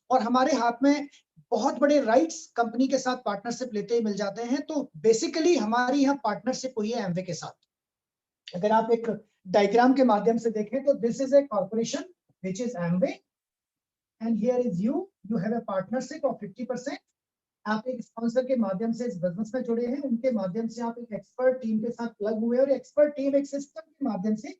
और हमारे हाथ में बहुत बड़े राइट्स कंपनी के साथ पार्टनरशिप लेते ही मिल जाते हैं। तो बेसिकली हमारी यहाँ पार्टनरशिप हुई है एमवे के साथ। अगर आप एक डायग्राम के माध्यम से देखें तो this is a corporation which is Amway and here is you have a partnership of 50%। आप एक स्पॉन्सर के माध्यम से इस बिजनेस में जुड़े हैं, उनके माध्यम से आप एक एक्सपर्ट टीम के साथ प्लग हुए और एक्सपर्ट टीम एक सिस्टम के माध्यम से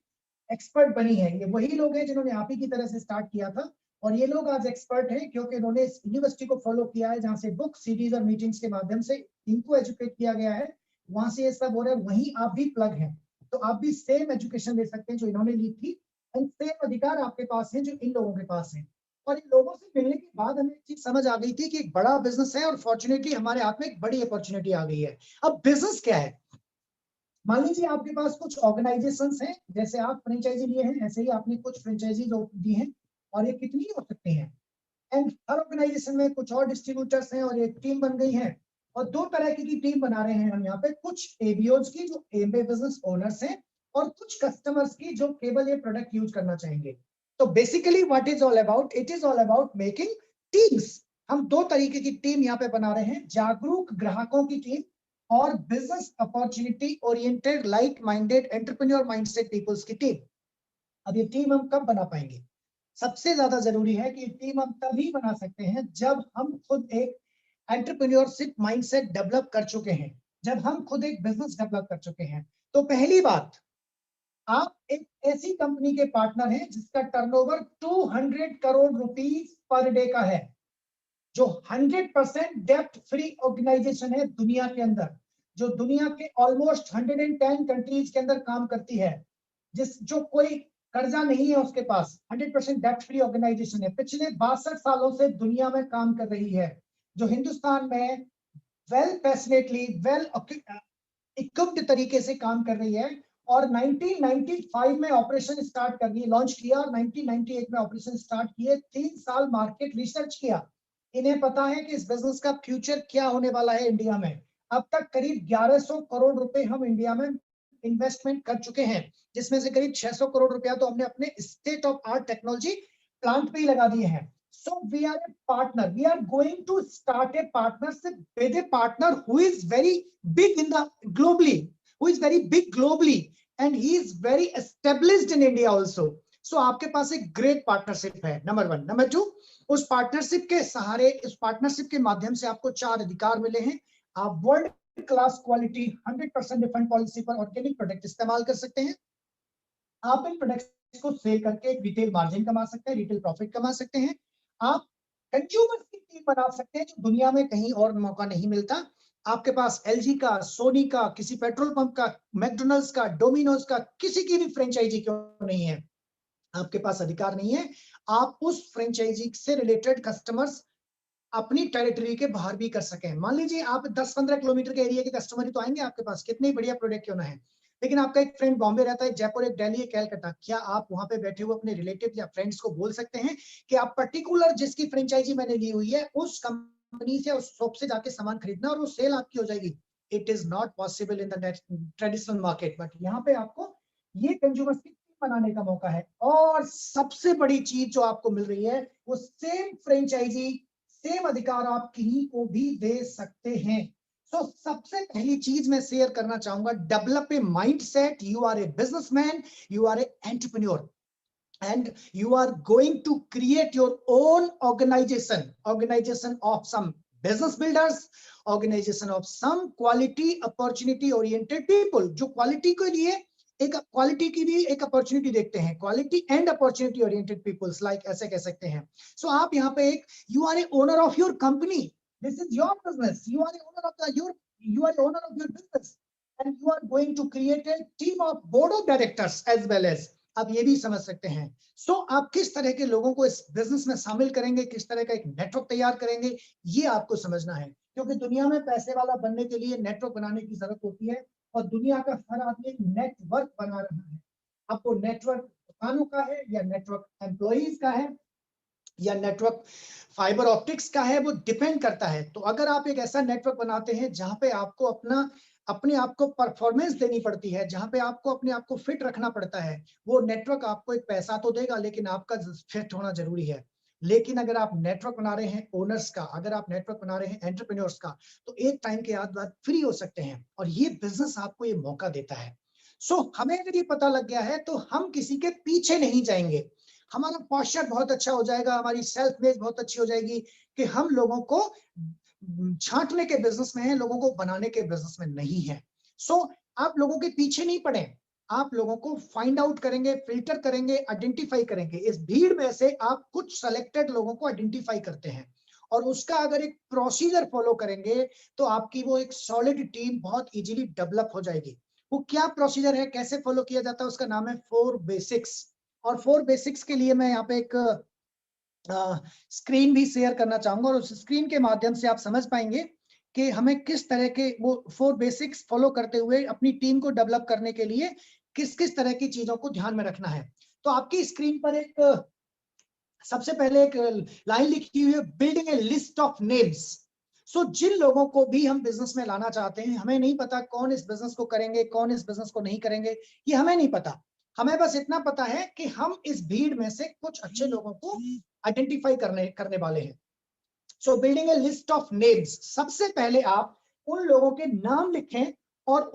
एक्सपर्ट बनी है। ये वही लोग हैं जिन्होंने आप ही की तरह से स्टार्ट किया था और ये लोग आज एक्सपर्ट हैं क्योंकि उन्होंने इस यूनिवर्सिटी को फॉलो किया है जहां से बुक सीरीज और मीटिंग्स के माध्यम से इनको एजुकेट किया गया है। वहां से ये सब हो रहा है, वहीं आप भी प्लग हैं तो आप भी सेम एजुकेशन ले सकते हैं जो इन्होंने ली थी एंड सेम अधिकार आपके पास है जो इन लोगों के पास है। और इन लोगों से मिलने के बाद हमें एक चीज समझ आ गई थी कि एक बड़ा बिजनेस है और फॉर्चुनेटली हमारे हाथ में एक बड़ी अपॉर्चुनिटी आ गई है। अब बिजनेस क्या है? मान लीजिए आपके पास कुछ ऑर्गेनाइजेशंस हैं, जैसे आप फ्रेंचाइजी लिए हैं ऐसे ही आपने कुछ फ्रेंचाइजी दी हैं और ये कितनी हो सकती हैं। एंड हर ऑर्गेनाइजेशन में कुछ और डिस्ट्रीब्यूटर्स हैं और एक टीम बन गई है और दो तरह की टीम बना रहे हैं हम यहाँ पे, कुछ एबीओज की जो एमबे बिजनेस ओनर्स हैं और कुछ कस्टमर्स की जो केवल ये प्रोडक्ट यूज करना चाहेंगे। तो basically what is all about, it is all about making teams. हम दो तरीके की टीम यहाँ पे बना रहे हैं, जागरूक ग्राहकों की टीम और business opportunity oriented like minded entrepreneur mindset peoples की टीम। अब ये टीम हम कब बना पाएंगे? सबसे ज्यादा जरूरी है कि टीम हम तभी बना सकते हैं जब हम खुद एक एंटरप्रेन्योरशिप माइंडसेट डेवलप कर चुके हैं, जब हम खुद एक बिजनेस डेवलप कर चुके हैं। तो पहली बात, आप एक ऐसी कंपनी के पार्टनर हैं जिसका turnover 200 crore rupees per day का है, जो 100% डेब्ट फ्री ऑर्गेनाइजेशन है दुनिया के अंदर, जो दुनिया के ऑलमोस्ट 110 कंट्रीज के अंदर काम करती है, जो कोई कर्जा नहीं है उसके पास, 100% डेब्ट फ्री ऑर्गेनाइजेशन है, पिछले 62 सालों से दुनिया में काम कर रही है, जो हिंदुस्तान में वेल पैशनेटली वेल इक्विप्ड तरीके से काम कर रही है और 1995 में ऑपरेशन स्टार्ट कर दिए, लॉन्च किया और 1998 में ऑपरेशन स्टार्ट किए, 3 साल मार्केट रिसर्च किया। इन्हें पता है कि इस बिजनेस का फ्यूचर क्या होने वाला है इंडिया में। अब तक करीब 1100 करोड़ रुपए हम इंडिया में इन्वेस्टमेंट कर चुके हैं, जिसमें से करीब 600 करोड़ रुपया तो हमने अपने state of art technology plant पे ही लगा दिए हैं। So we are a partner. We are going to start a partnership with a partner who is very big in the globally, who is very big globally, and he is very established in India also. So आपके पास एक great partnership है, number one. Number two, उस partnership के सहारे, इस partnership के माध्यम से आपको 4 अधिकार मिले हैं। आप world class quality 100% refund policy पर ऑर्गेनिक प्रोडक्ट इस्तेमाल कर सकते हैं। आप इन प्रोडक्ट्स को सेल करके एक रिटेल मार्जिन कमा सकते हैं, रिटेल प्रॉफिट कमा सकते हैं। आप कंज्यूमर की टीम बना सकते हैं जो दुनिया में कहीं और मौका नहीं मिलता। आपके पास एलजी का, सोनी का, किसी पेट्रोल पंप का, मैकडोनल्ड्स का, डोमिनोज का, किसी की भी फ्रेंचाइजी क्यों नहीं है, आपके पास अधिकार नहीं है। आप उस फ्रेंचाइजी से रिलेटेड कस्टमर्स अपनी टेरिटरी के बाहर भी कर सकें। मान लीजिए आप 10-15 किलोमीटर के एरिया के कस्टमर ही तो आएंगे आपके पास, कितने बढ़िया प्रोडक्ट क्यों ना है। लेकिन आपका एक फ्रेंड बॉम्बे रहता है, जयपुर, एक दिल्ली, एक कलकत्ता, क्या आप वहां पे बैठे हुए अपने रिलेटिव या फ्रेंड्स को बोल सकते हैं कि आप पर्टिकुलर जिसकी फ्रेंचाइजी मैंने ली हुई है उस कंपनी से, उस शॉप से जाके सामान खरीदना और वो सेल आपकी हो जाएगी? It is not possible in the traditional market. But यहाँ पे आपको ये कंज्यूमर बनाने का मौका है। और सबसे बड़ी चीज जो आपको मिल रही है वो सेम फ्रेंचाइजी, सेम अधिकार आप किन्हीं को भी दे सकते हैं। तो सबसे पहली चीज मैं शेयर करना चाहूंगा, develop a mindset. You are a businessman, you are a entrepreneur and you are going to create your own organization of some business builders, organization of some quality opportunity oriented people, जो quality के लिए एक quality की भी एक opportunity देखते हैं, quality and opportunity oriented peoples, like ऐसे कह सकते हैं। सो आप यहाँ पे एक, you are a owner of your company, this is your business, you are a owner of the your, you are owner of your business and you are going to create a team of board of directors as well as, आप ये भी समझ सकते हैं। So आप किस तरह के लोगों को इस बिजनेस में शामिल करेंगे, किस तरह का एक नेटवर्क तैयार करेंगे, ये आपको समझना है। क्योंकि दुनिया में पैसे वाला बनने के लिए नेटवर्क बनाने की जरूरत होती है और दुनिया का हर आदमी नेटवर्क बना रहा है। आपको नेटवर्क दुकानों का है या नेटवर्क एम्प्लॉइज का है या नेटवर्क फाइबर ऑप्टिक्स का है, वो डिपेंड करता है। तो अगर आप एक ऐसा नेटवर्क बनाते हैं जहां पे आपको अपने आप को परफॉर्मेंस देनी पड़ती है, जहां पे आपको अपने आप को फिट रखना पड़ता है, वो नेटवर्क आपको एक पैसा तो देगा लेकिन आपका फिट होना जरूरी है। लेकिन अगर आप नेटवर्क बना रहे हैं ओनर्स का, अगर आप नेटवर्क बना रहे हैं एंटरप्रेन्योर्स का, तो एक टाइम के बाद फ्री हो सकते हैं और ये बिजनेस आपको ये मौका देता है। हमें अगर ये पता लग गया है तो हम किसी के पीछे नहीं जाएंगे, हमारा पोस्चर बहुत अच्छा हो जाएगा, हमारी सेल्फ इमेज बहुत अच्छी हो जाएगी कि हम लोगों को छांटने के बिजनेस में है, लोगों को बनाने के बिजनेस में नहीं है। आप लोगों के पीछे नहीं पड़े, आप लोगों को फाइंड आउट करेंगे, फिल्टर करेंगे, आइडेंटिफाई करेंगे। इस भीड़ में से आप कुछ सेलेक्टेड लोगों को आइडेंटिफाई करते हैं और उसका अगर एक प्रोसीजर फॉलो करेंगे तो आपकी वो एक सॉलिड टीम बहुत इजीली डेवलप हो जाएगी। वो क्या प्रोसीजर है, कैसे फॉलो किया जाता है, उसका नाम है 4 बेसिक्स। और 4 बेसिक्स के लिए मैं यहाँ पे एक स्क्रीन भी शेयर करना चाहूंगा और उस स्क्रीन के माध्यम से आप समझ पाएंगे कि हमें किस तरह के वो 4 बेसिक्स फॉलो करते हुए अपनी टीम को डेवलप करने के लिए किस किस तरह की चीजों को ध्यान में रखना है। तो आपकी स्क्रीन पर एक सबसे पहले एक लाइन लिखी हुई है, building a list of names. जिन लोगों को भी हम बिजनेस में लाना चाहते हैं, हमें नहीं पता कौन इस बिजनेस को करेंगे, कौन इस बिजनेस को नहीं करेंगे, ये हमें नहीं पता। हमें बस इतना पता है कि हम इस भीड़ में से कुछ अच्छे लोगों को आइडेंटिफाई करने वाले हैं। Building a list of names, सबसे पहले आप उन लोगों के नाम लिखें और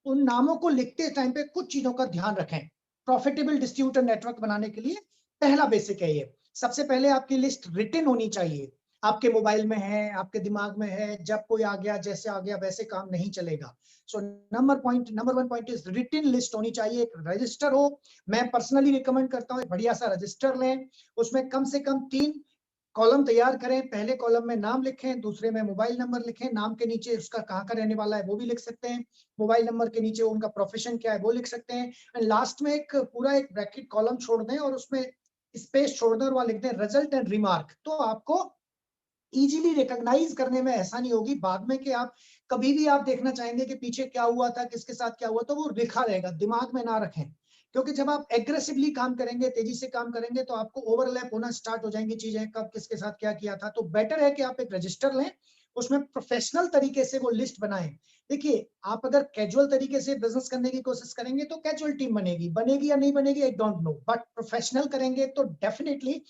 उन नामों को लिखते टाइम पे कुछ चीजों का ध्यान रखें। प्रॉफिटेबल डिस्ट्रीब्यूटर नेटवर्क बनाने के लिए पहला बेसिक है ये। सबसे पहले आपकी लिस्ट रिटन होनी चाहिए, आपके मोबाइल में है, आपके दिमाग में है, जब कोई आ गया जैसे आ गया वैसे काम नहीं चलेगा। Number 1 point is written list होनी चाहिए, एक रजिस्टर हो। मैं पर्सनली रिकमेंड करता हूँ बढ़िया सा रजिस्टर लें, उसमें कम से कम 3 कॉलम तैयार करें। पहले कॉलम में नाम लिखें, दूसरे में मोबाइल नंबर लिखें, नाम के नीचे उसका कहाँ का रहने वाला है वो भी लिख सकते हैं, मोबाइल नंबर के नीचे उनका प्रोफेशन क्या है वो लिख सकते हैं, एंड लास्ट में एक पूरा एक ब्रैकेट कॉलम छोड़ दें और उसमें स्पेस छोड़ दें और वहां लिख दें रिजल्ट एंड रिमार्क। तो आपको इजीली रिकॉग्नाइज करने में आसानी होगी बाद में कि आप कभी भी आप देखना चाहेंगे कि पीछे क्या हुआ था, किसके साथ क्या हुआ, तो वो लिखा रहेगा, दिमाग में ना रखें। क्योंकि जब आप एग्रेसिवली काम करेंगे, तेजी से काम करेंगे, तो आपको ओवरलैप होना स्टार्ट हो जाएंगी चीजें, कब किसके साथ क्या किया था। तो बेटर है कि आप एक रजिस्टर लें, उसमें प्रोफेशनल तरीके से वो लिस्ट बनाएं। देखिए, आप अगर कैजुअल तरीके से बिजनेस करने की कोशिश करेंगे तो कैजुअल टीम बनेगी या नहीं बनेगी I don't know, but professional करेंगे तो डेफिनेटली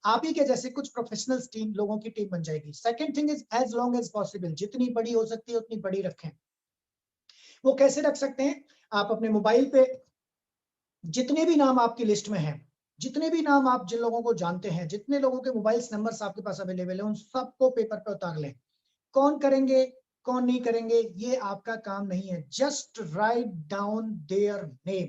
आप ही के जैसे कुछ प्रोफेशनल टीम लोगों की टीम बन जाएगी। Second thing is as long as possible, जितनी बड़ी हो सकती है उतनी बड़ी रखें। वो कैसे रख सकते हैं, आप अपने मोबाइल पे जितने भी नाम आपकी लिस्ट में हैं, जितने भी नाम आप जिन लोगों को जानते हैं, जितने लोगों के मोबाइल नंबर्स आपके पास अवेलेबल है, उन सबको पेपर पे उतार लें। कौन करेंगे कौन नहीं करेंगे ये आपका काम नहीं है, just write down their name.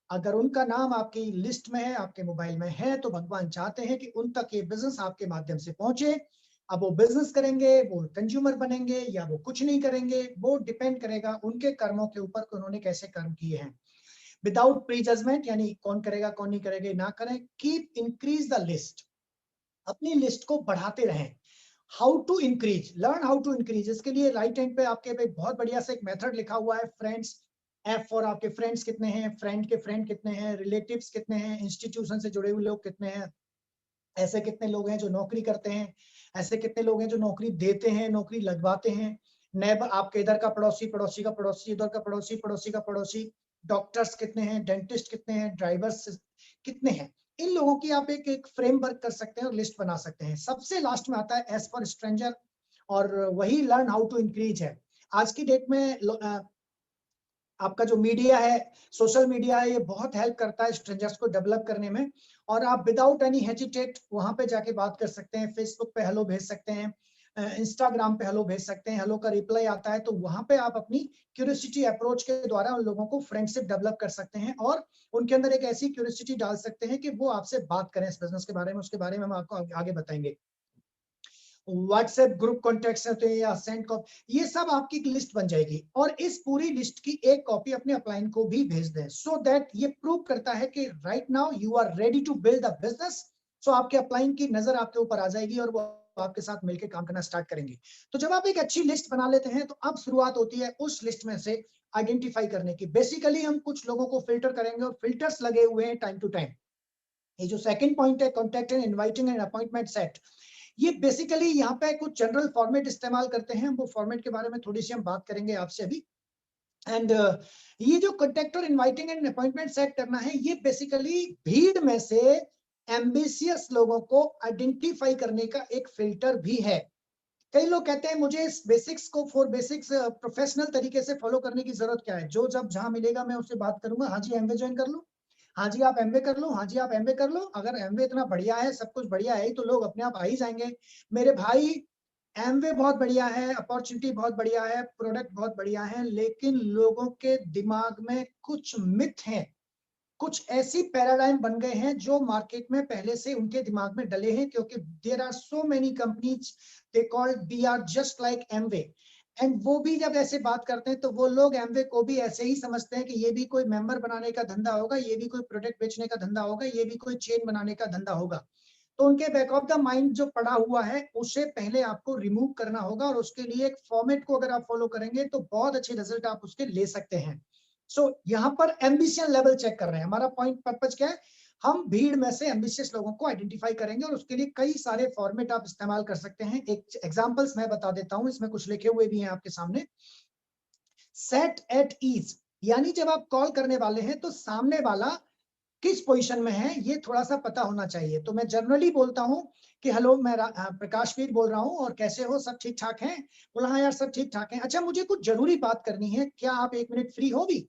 अगर उनका नाम आपकी लिस्ट में है, आपके मोबाइल में है, तो भगवान चाहते हैं कि उन तक ये बिजनेस आपके माध्यम से पहुंचे। अब वो बिजनेस करेंगे, वो कंज्यूमर बनेंगे या वो कुछ नहीं करेंगे, वो डिपेंड करेगा उनके कर्मों के ऊपर कि उन्होंने कैसे कर्म किए हैं। विदाउट प्री जजमेंट, यानी कौन करेगा कौन नहीं करेगा ना करें, कीप इंक्रीज द लिस्ट, अपनी लिस्ट को बढ़ाते रहें। How to increase, learn how to increase, इसके लिए राइट हैंड पे आपके पे बहुत बढ़िया से एक मेथड लिखा हुआ है, फ्रेंड्स। एफ फॉर आपके फ्रेंड्स कितने हैं, फ्रेंड के फ्रेंड कितने हैं, रिलेटिव्स कितने हैं, इंस्टीट्यूशन से जुड़े हुए लोग कितने हैं, ऐसे कितने लोग हैं जो नौकरी करते हैं, ऐसे कितने लोग हैं जो नौकरी देते हैं, नौकरी लगवाते हैं, नेबर आपके इधर का पड़ोसी, पड़ोसी का पड़ोसी, इधर का पड़ोसी, पड़ोसी का पड़ोसी, डॉक्टर्स कितने हैं, डेंटिस्ट कितने हैं, ड्राइवर्स कितने हैं। इन लोगों की आप एक फ्रेमवर्क कर सकते हैं और लिस्ट बना सकते हैं। सबसे लास्ट में आता है एज फॉर स्ट्रेंजर, और वही लर्न हाउ टू इंक्रीज है। आज की डेट में आपका जो मीडिया है, सोशल मीडिया है, ये बहुत हेल्प करता है स्ट्रेंजर्स को डेवलप करने में। और आप विदाउट एनी हेजिटेट वहां पे जाके बात कर सकते हैं, फेसबुक पे हेलो भेज सकते हैं, इंस्टाग्राम पे हेलो भेज सकते हैं, हेलो का रिप्लाई आता है तो वहां पे आप अपनी क्यूरियोसिटी अप्रोच के द्वारा उन लोगों को फ्रेंडशिप डेवलप कर सकते हैं और उनके अंदर एक ऐसी क्यूरियोसिटी डाल सकते हैं कि वो आपसे बात करें इस बिजनेस के बारे में। उसके बारे में हम आपको आगे बताएंगे। व्हाट्सएप ग्रुप कॉन्टेक्ट्स होते हैं या सेंड कॉप, ये सब आपकी एक लिस्ट बन जाएगी और इस पूरी लिस्ट की एक कॉपी अपने अपलाइन को भी भेज दें, सो दैट ये प्रूव करता है कि right now you are ready to build a business. So आपके अपलाइन की नजर आपके ऊपर आ जाएगी और वो आपके साथ मिलकर काम करना स्टार्ट करेंगे। तो जब आप एक अच्छी लिस्ट बना लेते हैं तो अब शुरुआत होती है उस लिस्ट में से आइडेंटिफाई करने की। बेसिकली हम कुछ लोगों को फिल्टर करेंगे और फिल्टर्स लगे हुए हैं टाइम टू टाइम। ये जो सेकंड पॉइंट है, contact and inviting and appointment set, ये बेसिकली यहाँ पे कुछ जनरल फॉर्मेट इस्तेमाल करते हैं, वो फॉर्मेट के बारे में थोड़ी सी हम बात करेंगे आपसे अभी। एंड ये जो कॉन्टैक्ट और इनवाइटिंग एंड अपॉइंटमेंट सेट करना है, ये बेसिकली भीड़ में से एम्बिशियस लोगों को आइडेंटिफाई करने का एक फिल्टर भी है। कई लोग कहते हैं मुझे इस बेसिक्स को प्रोफेशनल तरीके से फॉलो करने की जरूरत क्या है, जो जब जहां मिलेगा मैं उससे बात करूंगा। हाँ जी एमबीए ज्वाइन कर लो, हाँ जी आप एमबीए कर लो, हाँ जी आप एमबीए कर लो। अगर एमबीए इतना बढ़िया है, सब कुछ बढ़िया है, तो लोग अपने आप आ ही जाएंगे। मेरे भाई एमबीए बहुत बढ़िया है, अपॉर्चुनिटी बहुत बढ़िया है, प्रोडक्ट बहुत बढ़िया है, लेकिन लोगों के दिमाग में कुछ मिथ हैं, कुछ ऐसी पैराडाइम बन गए हैं जो मार्केट में पहले से उनके दिमाग में डले हैं, क्योंकि there are so many companies they call we are just like Amway. And वो भी जब ऐसे बात करते हैं तो वो लोग एमवे को भी ऐसे ही समझते हैं कि ये भी कोई मेंबर बनाने का धंधा होगा, ये भी कोई प्रोडक्ट बेचने का धंधा होगा, ये भी कोई चेन बनाने का धंधा होगा। तो उनके बैक ऑफ द माइंड जो पड़ा हुआ है उसे पहले आपको रिमूव करना होगा, और उसके लिए एक फॉर्मेट को अगर आप फॉलो करेंगे तो बहुत अच्छे रिजल्ट आप उसके ले सकते हैं। सो यहाँ पर एम्बिशन लेवल चेक कर रहे हैं। हमारा पॉइंट पर्पज क्या है, हम भीड़ में से एम्बिशियस लोगों को आइडेंटिफाई करेंगे, और उसके लिए कई सारे फॉर्मेट आप इस्तेमाल कर सकते हैं। एक एग्जांपल्स मैं बता देता हूं, इसमें कुछ लिखे हुए भी हैं आपके सामने। सेट एट ईज, यानी जब आप कॉल करने वाले हैं तो सामने वाला किस पोजीशन में है ये थोड़ा सा पता होना चाहिए। तो मैं जनरली बोलता हूं कि हेलो मैं प्रकाशवीर बोल रहा हूं और कैसे हो, सब ठीक ठाक हैं? बोला हाँ यार सब ठीक ठाक है। अच्छा मुझे कुछ जरूरी बात करनी है, क्या आप 1 मिनट फ्री हो भी?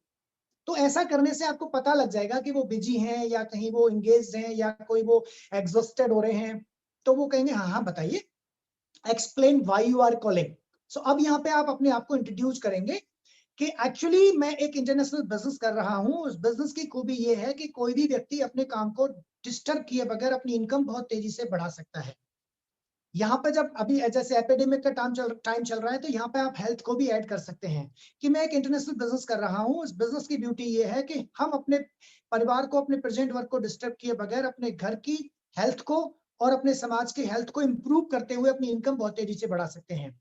तो ऐसा करने से आपको पता लग जाएगा कि वो बिजी हैं या कहीं वो एंगेज्ड हैं या कोई वो एग्जॉस्टेड हो रहे हैं। तो वो कहेंगे हाँ हाँ बताइए, explain why you are calling. So अब यहाँ पे आप अपने आप को इंट्रोड्यूस करेंगे कि एक्चुअली मैं एक इंटरनेशनल बिजनेस कर रहा हूँ। उस बिजनेस की खूबी ये है कि कोई भी व्यक्ति अपने काम को डिस्टर्ब किए बगैर अपनी इनकम बहुत तेजी से बढ़ा सकता है। यहाँ पे जब अभी जैसे एपिडेमिक का टाइम चल रहा है, तो यहाँ पे आप हेल्थ को भी ऐड कर सकते हैं कि मैं एक इंटरनेशनल बिजनेस कर रहा हूँ। इस बिजनेस की ब्यूटी ये है कि हम अपने परिवार को, अपने प्रेजेंट वर्क को डिस्टर्ब किए बगैर अपने घर की हेल्थ को और अपने समाज की हेल्थ को इंप्रूव करते हुए अपनी इनकम बहुत तेजी से बढ़ा सकते हैं।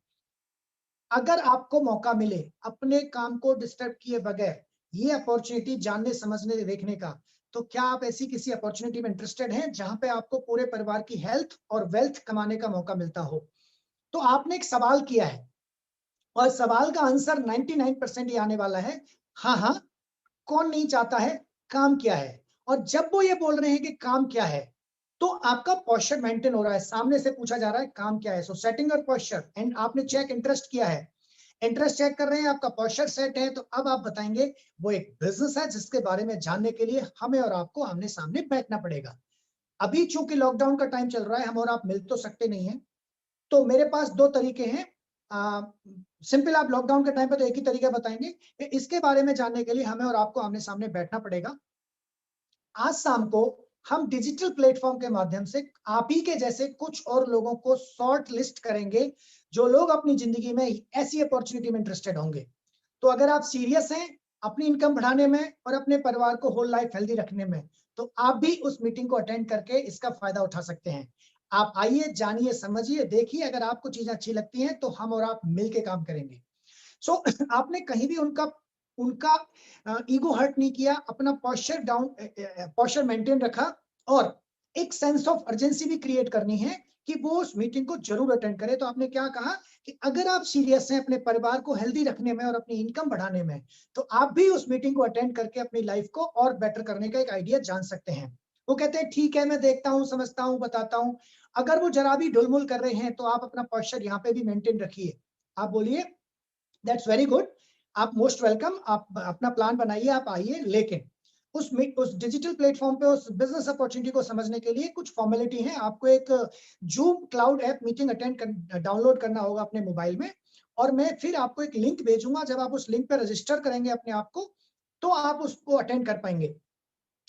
अगर आपको मौका मिले अपने काम को डिस्टर्ब किए बगैर ये अपॉर्चुनिटी जानने, समझने, देखने का, तो क्या आप ऐसी किसी अपॉर्चुनिटी में इंटरेस्टेड हैं जहां पे आपको पूरे परिवार की हेल्थ और वेल्थ कमाने का मौका मिलता हो? तो आपने एक सवाल किया है और सवाल का आंसर 99% ये आने वाला है, हाँ हाँ। कौन नहीं चाहता है? काम क्या है? और जब वो ये बोल रहे हैं कि काम क्या है, तो आपका पोस्चर मेंटेन हो रहा है। सामने से पूछा जा रहा है काम क्या है, सो सेटिंग योर पोस्चर, एंड आपने चेक इंटरेस्ट किया है, इंटरेस्ट चेक कर रहे हैं, आपका पोस्चर सेट है। तो अब आप बताएंगे वो एक बिजनेस है जिसके बारे में जानने के लिए हमें और आपको आमने सामने बैठना पड़ेगा। अभी चूंकि लॉकडाउन का टाइम चल रहा है, हम और आप मिल तो सकते नहीं है, तो मेरे पास दो तरीके हैं। सिंपल, आप लॉकडाउन के टाइम पे तो एक ही तरीका बताएंगे, इसके बारे में जानने के लिए हमें और आपको आमने सामने बैठना पड़ेगा। आज शाम को हम डिजिटल प्लेटफॉर्म के माध्यम से आप ही के जैसे कुछ और लोगों को शॉर्ट लिस्ट करेंगे, जो लोग अपनी जिंदगी में ऐसी अपॉर्चुनिटी में इंटरेस्टेड होंगे। तो अगर आप सीरियस हैं अपनी इनकम बढ़ाने में और अपने परिवार को होल लाइफ हेल्दी रखने में, तो आप भी उस मीटिंग को अटेंड करके इसका फायदा उठा सकते हैं। आप आइए, जानिए, समझिए, देखिए, अगर आपको चीजें अच्छी लगती हैं तो हम और आप मिलके काम करेंगे। सो आपने कहीं भी उनका उनका ईगो हर्ट नहीं किया, अपना पोस्चर मेंटेन रखा, और एक सेंस ऑफ अर्जेंसी भी क्रिएट करनी है कि वो उस मीटिंग को जरूर अटेंड करे। तो आपने क्या कहा कि अगर आप सीरियस हैं अपने परिवार को हेल्दी रखने में और अपनी इनकम बढ़ाने में, तो आप भी उस मीटिंग को अटेंड करके अपनी लाइफ को और बेटर करने का एक आइडिया जान सकते हैं। वो कहते हैं ठीक है, मैं देखता हूँ, समझता हूँ, बताता हूँ। अगर वो जरा भी ढुलमुल कर रहे हैं तो आप अपना पोस्चर यहाँ पे भी मेंटेन रखिए। आप बोलिए दैट्स वेरी गुड, आप मोस्ट वेलकम, आप अपना प्लान बनाइए, आप आइए। लेकिन उस डिजिटल प्लेटफॉर्म पे उस बिजनेस अपॉर्चुनिटी को समझने के लिए कुछ फॉर्मेलिटी है। आपको एक zoom cloud app meeting download करना होगा अपने मोबाइल में, और मैं फिर आपको एक लिंक भेजूंगा। जब आप उस लिंक पे रजिस्टर करेंगे अपने आप को, तो आप उसको अटेंड कर पाएंगे।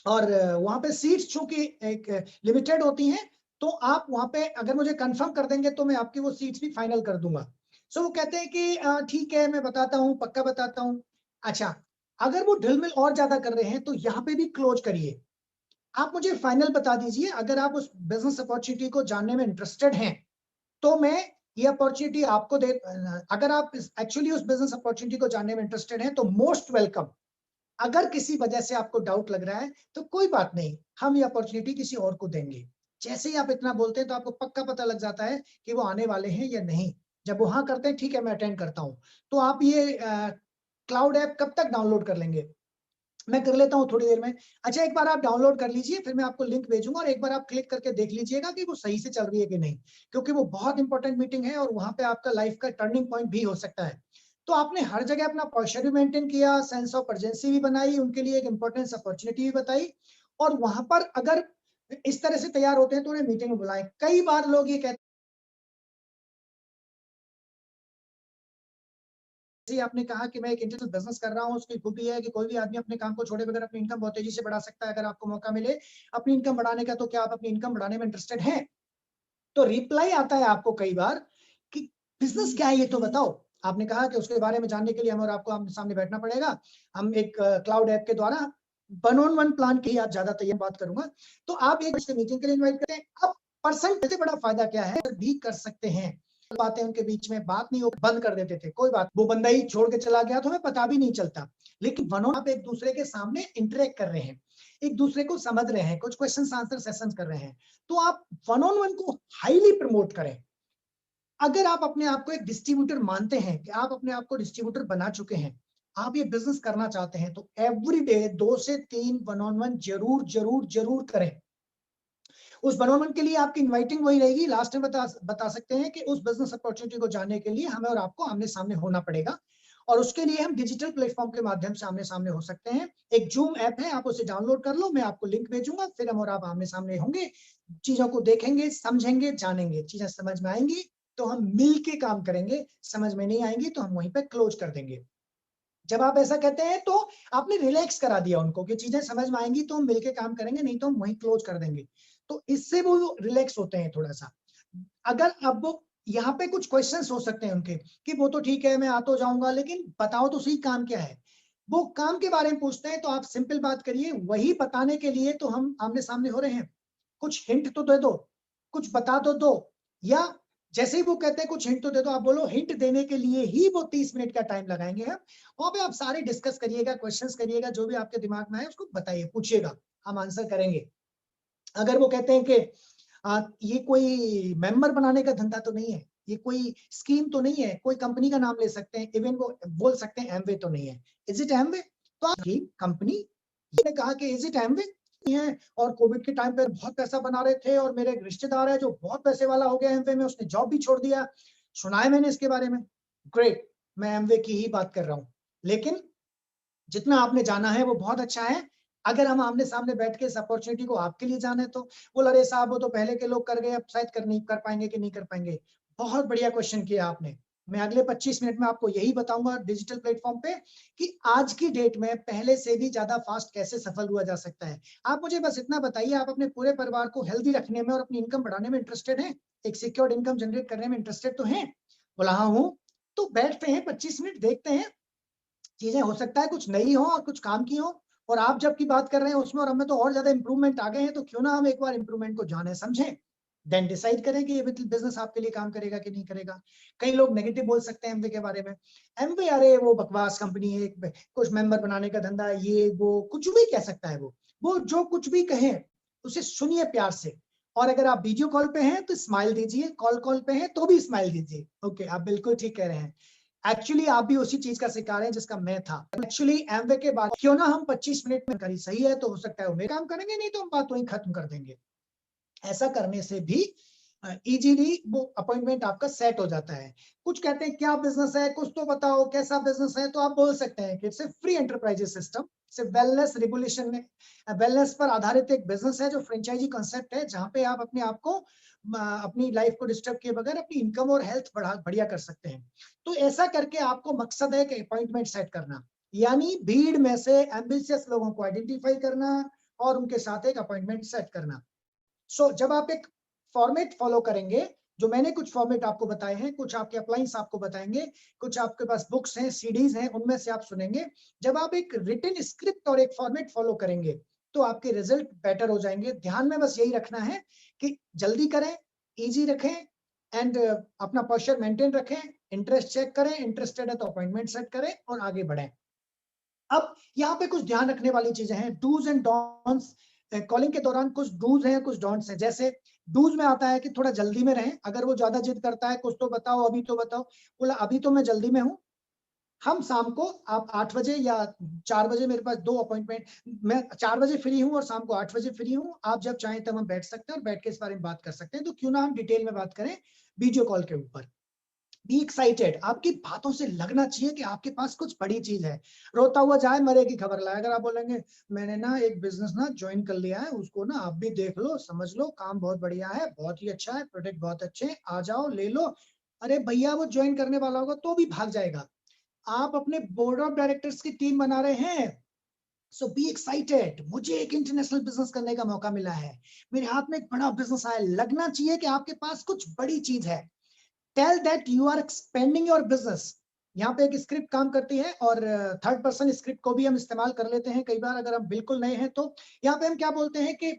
और वहां पे सीट्स चूंकि एक लिमिटेड होती हैं, तो आप वहां पे अगर मुझे कंफर्म कर देंगे तो मैं आपकी वो सीट्स भी फाइनल कर दूंगा। सो वो कहते हैं कि ठीक है, मैं बताता हूँ, पक्का बताता हूँ। अच्छा, अगर वो ढिलमिल और ज्यादा कर रहे हैं तो यहाँ पे भी क्लोज करिए। आप मुझे फाइनल बता दीजिए, अगर आप उस बिजनेस अपॉर्चुनिटी को जानने में इंटरेस्टेड हैं तो मैं ये अपॉर्चुनिटी आपको दे, अगर आप एक्चुअली उस बिजनेस अपॉर्चुनिटी को जानने में इंटरेस्टेड हैं तो मोस्ट वेलकम। अगर किसी वजह से आपको डाउट लग रहा है तो कोई बात नहीं, हम ये अपॉर्चुनिटी किसी और को देंगे। जैसे ही आप इतना बोलते हैं तो आपको पक्का पता लग जाता है कि वो आने वाले हैं या नहीं। जब वो हाँ करते हैं, ठीक है मैं अटेंड करता हूँ, तो आप ये क्लाउड ऐप कब तक डाउनलोड कर लेंगे? मैं कर लेता हूँ थोड़ी देर में। अच्छा, एक बार आप डाउनलोड कर लीजिए, फिर मैं आपको लिंक भेजूंगा और एक बार आप क्लिक करके देख लीजिएगा कि वो सही से चल रही है कि नहीं, क्योंकि वो बहुत इंपॉर्टेंट मीटिंग है और वहां पे आपका लाइफ का टर्निंग पॉइंट भी हो सकता है। तो आपने हर जगह अपना पोस्चर भी मेंटेन किया, सेंस ऑफ अर्जेंसी भी बनाई, उनके लिए एक इंपॉर्टेंस अपॉर्चुनिटी भी बताई, और वहां पर अगर इस तरह से तैयार होते हैं तो उन्हें मीटिंग में बुलाएं। कई बार लोग ये कहते जैसे आपने कहा कि मैं एक इंटरनेशनल बिजनेस कर रहा हूँ, उसकी खूबी है कि कोई भी आदमी अपने काम को छोड़े बगैर अपनी इनकम बहुत तेजी से बढ़ा सकता है अगर आपको मौका मिले अपनी इनकम बढ़ाने का, तो क्या आप अपनी इनकम बढ़ाने में इंटरेस्टेड हैं? तो रिप्लाई आता है आपको कई बार कि बिजनेस क्या है ये तो बताओ। आपने कहा कि उसके बारे में जानने के लिए हम और आपको आमने सामने बैठना पड़ेगा। हम एक क्लाउड ऐप के द्वारा वन ऑन वन प्लान की आज ज्यादा तैयार बात करूंगा। तो आप एक मीटिंग के लिए इनवाइट करते हैं। अब परसेंट से बड़ा फायदा क्या है, भी कर सकते हैं। बातें उनके बीच में बात नहीं हो, बंद कर देते थे, कोई बात, वो बंदा ही छोड़ के चला गया तो हमें पता भी नहीं चलता। लेकिन वन ऑन आप एक दूसरे के सामने इंटरेक्ट कर रहे हैं, एक दूसरे को समझ रहे हैं, कुछ क्वेश्चन आंसर सेशन कर रहे हैं, तो आप वन ऑन वन को हाईली प्रमोट करें। अगर आप अपने आप को एक डिस्ट्रीब्यूटर मानते हैं कि आप अपने आप को डिस्ट्रीब्यूटर बना चुके हैं, आप ये बिजनेस करना चाहते हैं, तो एवरी डे 2 से 3 वन ऑन वन जरूर जरूर जरूर करें। उस वन ऑन वन के लिए आपकी इनवाइटिंग वही रहेगी। लास्ट में बता सकते हैं कि उस बिजनेस अपॉर्चुनिटी को जानने के लिए हमें और आपको आमने सामने होना पड़ेगा, और उसके लिए हम डिजिटल प्लेटफॉर्म के माध्यम से आमने सामने हो सकते हैं। एक जूम ऐप है, आप उसे डाउनलोड कर लो, मैं आपको लिंक भेजूंगा, फिर हम और आप आमने सामने होंगे, चीजों को देखेंगे, समझेंगे, जानेंगे, चीजें समझ में आएंगी तो हम मिल के काम करेंगे, समझ में नहीं आएंगी तो हम वहीं पे क्लोज कर देंगे। जब आप ऐसा कहते हैं तो आपने रिलैक्स करा दिया उनको कि चीजें समझ में आएंगी तो हम मिलके काम करेंगे, नहीं तो हम वहीं क्लोज कर देंगे। तो इससे वो रिलैक्स होते हैं थोड़ा सा। अगर अब वो यहाँ पे कुछ क्वेश्चंस हो सकते हैं उनके कि वो तो ठीक है मैं आ तो जाऊंगा, लेकिन बताओ तो सही काम क्या है। वो काम के बारे में पूछते हैं तो आप सिंपल बात करिए, वही बताने के लिए तो हम आमने सामने हो रहे हैं। कुछ हिंट तो दे दो, कुछ बता तो दो, या जैसे ही वो कहते हैं कुछ हिंट तो दे दो, आप बोलो हिंट देने के लिए ही वो 30 मिनट का टाइम लगाएंगे हम। वहां पे आप सारे डिस्कस करिएगा, क्वेश्चंस करिएगा, जो भी आपके दिमाग में है उसको बताइए, पूछिएगा, हम आंसर करेंगे। अगर वो कहते हैं कि ये कोई मेंबर बनाने का धंधा तो नहीं है, ये कोई स्कीम तो नहीं है, कोई कंपनी का नाम ले सकते हैं, इवन वो बोल सकते हैं एमवे तो नहीं है, इज इट एमवे, तो आप कंपनी ने कहा कि इज इट एमवे है, और कोविड के टाइम पे बहुत पैसा बना रहे थे और मेरे एक रिश्तेदार है जो बहुत पैसे वाला हो गया एमवे में, उसने जॉब भी छोड़ दिया, सुना है मैंने इसके बारे में। ग्रेट, मैं एमवे की ही बात कर रहा हूँ, लेकिन जितना आपने जाना है वो बहुत अच्छा है। अगर हम आमने सामने बैठ के इस अपॉर्चुनिटी को आपके लिए जाने तो बोला, अरे साहब वो तो पहले के लोग कर गए, अब शायद कर नहीं कर पाएंगे कि नहीं कर पाएंगे। बहुत बढ़िया क्वेश्चन किया आपने। मैं अगले 25 मिनट में आपको यही बताऊंगा डिजिटल प्लेटफॉर्म पे कि आज की डेट में पहले से भी ज्यादा फास्ट कैसे सफल हुआ जा सकता है। आप मुझे बस इतना बताइए, आप अपने पूरे परिवार को हेल्दी रखने में और अपनी इनकम बढ़ाने में इंटरेस्टेड हैं, एक सिक्योर्ड इनकम जनरेट करने में इंटरेस्टेड तो हैं? बोला हाँ हूँ। तो बैठते हैं 25 मिनट, देखते हैं, चीजें हो सकता है कुछ नई हो और कुछ काम की हो, और आप जब की बात कर रहे हैं उसमें और हमें तो और ज्यादा इंप्रूवमेंट आ गए हैं, तो क्यों ना हम एक बार इंप्रूवमेंट को जाने समझें, देन डिसाइड करें कि ये बिजनेस आपके लिए काम करेगा कि नहीं करेगा। कई लोग नेगेटिव बोल सकते हैं एमवे के बारे में, एमवे अरे वो बकवास कंपनी है, कुछ मेंबर बनाने का धंधा, ये वो कुछ भी कह सकता है। वो जो कुछ भी कहे उसे सुनिए प्यार से, और अगर आप वीडियो कॉल पे हैं तो स्माइल दीजिए, कॉल पे हैं तो भी स्माइल दीजिए। ओके, आप बिल्कुल ठीक कह रहे हैं। एक्चुअली आप भी उसी चीज का शिकार हैं जिसका मैं था। एक्चुअली एमवे के बाद क्यों ना हम 25 मिनट में करी, सही है तो हो सकता है वो मेरे काम करेंगे, नहीं तो हम बात वहीं खत्म कर देंगे। ऐसा करने से भी इजीली वो अपॉइंटमेंट आपका सेट हो जाता है। कुछ कहते हैं क्या बिजनेस है, कुछ तो बताओ कैसा बिजनेस है, तो आप बोल सकते हैं कि सिर्फ फ्री एंटरप्राइजेस सिस्टम, सिर्फ वेलनेस रेगुलेशन में वेलनेस पर आधारित एक बिजनेस है जो फ्रेंचाइजी कॉन्सेप्ट है, जहां पे आप अपने आप को अपनी लाइफ को डिस्टर्ब किए बगैर अपनी इनकम और हेल्थ बढ़िया कर सकते हैं। तो ऐसा करके आपको मकसद है कि अपॉइंटमेंट सेट करना, यानी भीड़ में से एम्बिशियस लोगों को आइडेंटिफाई करना और उनके साथ एक अपॉइंटमेंट सेट करना। जब आप एक फॉर्मेट फॉलो करेंगे, जो मैंने कुछ फॉर्मेट आपको बताए हैं, कुछ आपके अप्लायंस आपको बताएंगे, कुछ आपके पास बुक्स हैं, सीडीज हैं, उनमें से आप सुनेंगे। जब आप एक रिटन स्क्रिप्ट और एक फॉर्मेट फॉलो करेंगे तो आपके रिजल्ट बेटर हो जाएंगे। ध्यान में बस यही रखना है कि जल्दी करें, इजी रखें, एंड अपना पोस्चर मेंटेन रखें, इंटरेस्ट चेक करें, इंटरेस्टेड है तो अपॉइंटमेंट सेट करें और आगे बढ़ें। अब यहाँ पे कुछ ध्यान रखने वाली चीजें हैं, डूज एंड डोंट्स। कॉलिंग के दौरान कुछ डूज हैं, कुछ डोंट्स हैं। जैसे डूज में आता है कि थोड़ा जल्दी में रहें, अगर वो ज्यादा जिद करता है कुछ तो बताओ, अभी तो बताओ, बोला अभी तो मैं जल्दी में हूँ, हम शाम को आप 8 बजे या 4 बजे, मेरे पास 2 अपॉइंटमेंट, मैं 4 बजे फ्री हूँ और शाम को 8 बजे फ्री हूँ। आप जब चाहें तब हम बैठ सकते हैं और बैठ के इस बारे में बात कर सकते हैं। तो क्यों ना हम डिटेल में बात करें वीडियो कॉल के ऊपर। बी एक्साइटेड, आपकी बातों से लगना चाहिए कि आपके पास कुछ बड़ी चीज है। रोता हुआ जाए मरे की खबर लाए। अगर आप बोलेंगे मैंने ना एक बिजनेस ना ज्वाइन कर लिया है, उसको ना आप भी देख लो, समझ लो, काम बहुत बढ़िया है, बहुत ही अच्छा है, प्रोडक्ट बहुत अच्छे हैं, आ जाओ ले लो। अरे भैया वो ज्वाइन करने वाला होगा तो भी भाग जाएगा। आप अपने बोर्ड ऑफ डायरेक्टर्स की टीम बना रहे हैं, सो बी एक्साइटेड। मुझे एक इंटरनेशनल बिजनेस करने का मौका मिला है, मेरे हाथ में एक बड़ा बिजनेस आया। लगना चाहिए कि आपके पास कुछ बड़ी चीज है। Tell that you are expanding your business. यहाँ पे एक स्क्रिप्ट काम करती है और थर्ड पर्सन स्क्रिप्ट को भी हम इस्तेमाल कर लेते हैं कई बार, अगर हम बिल्कुल नए हैं तो। यहाँ पे हम क्या बोलते हैं कि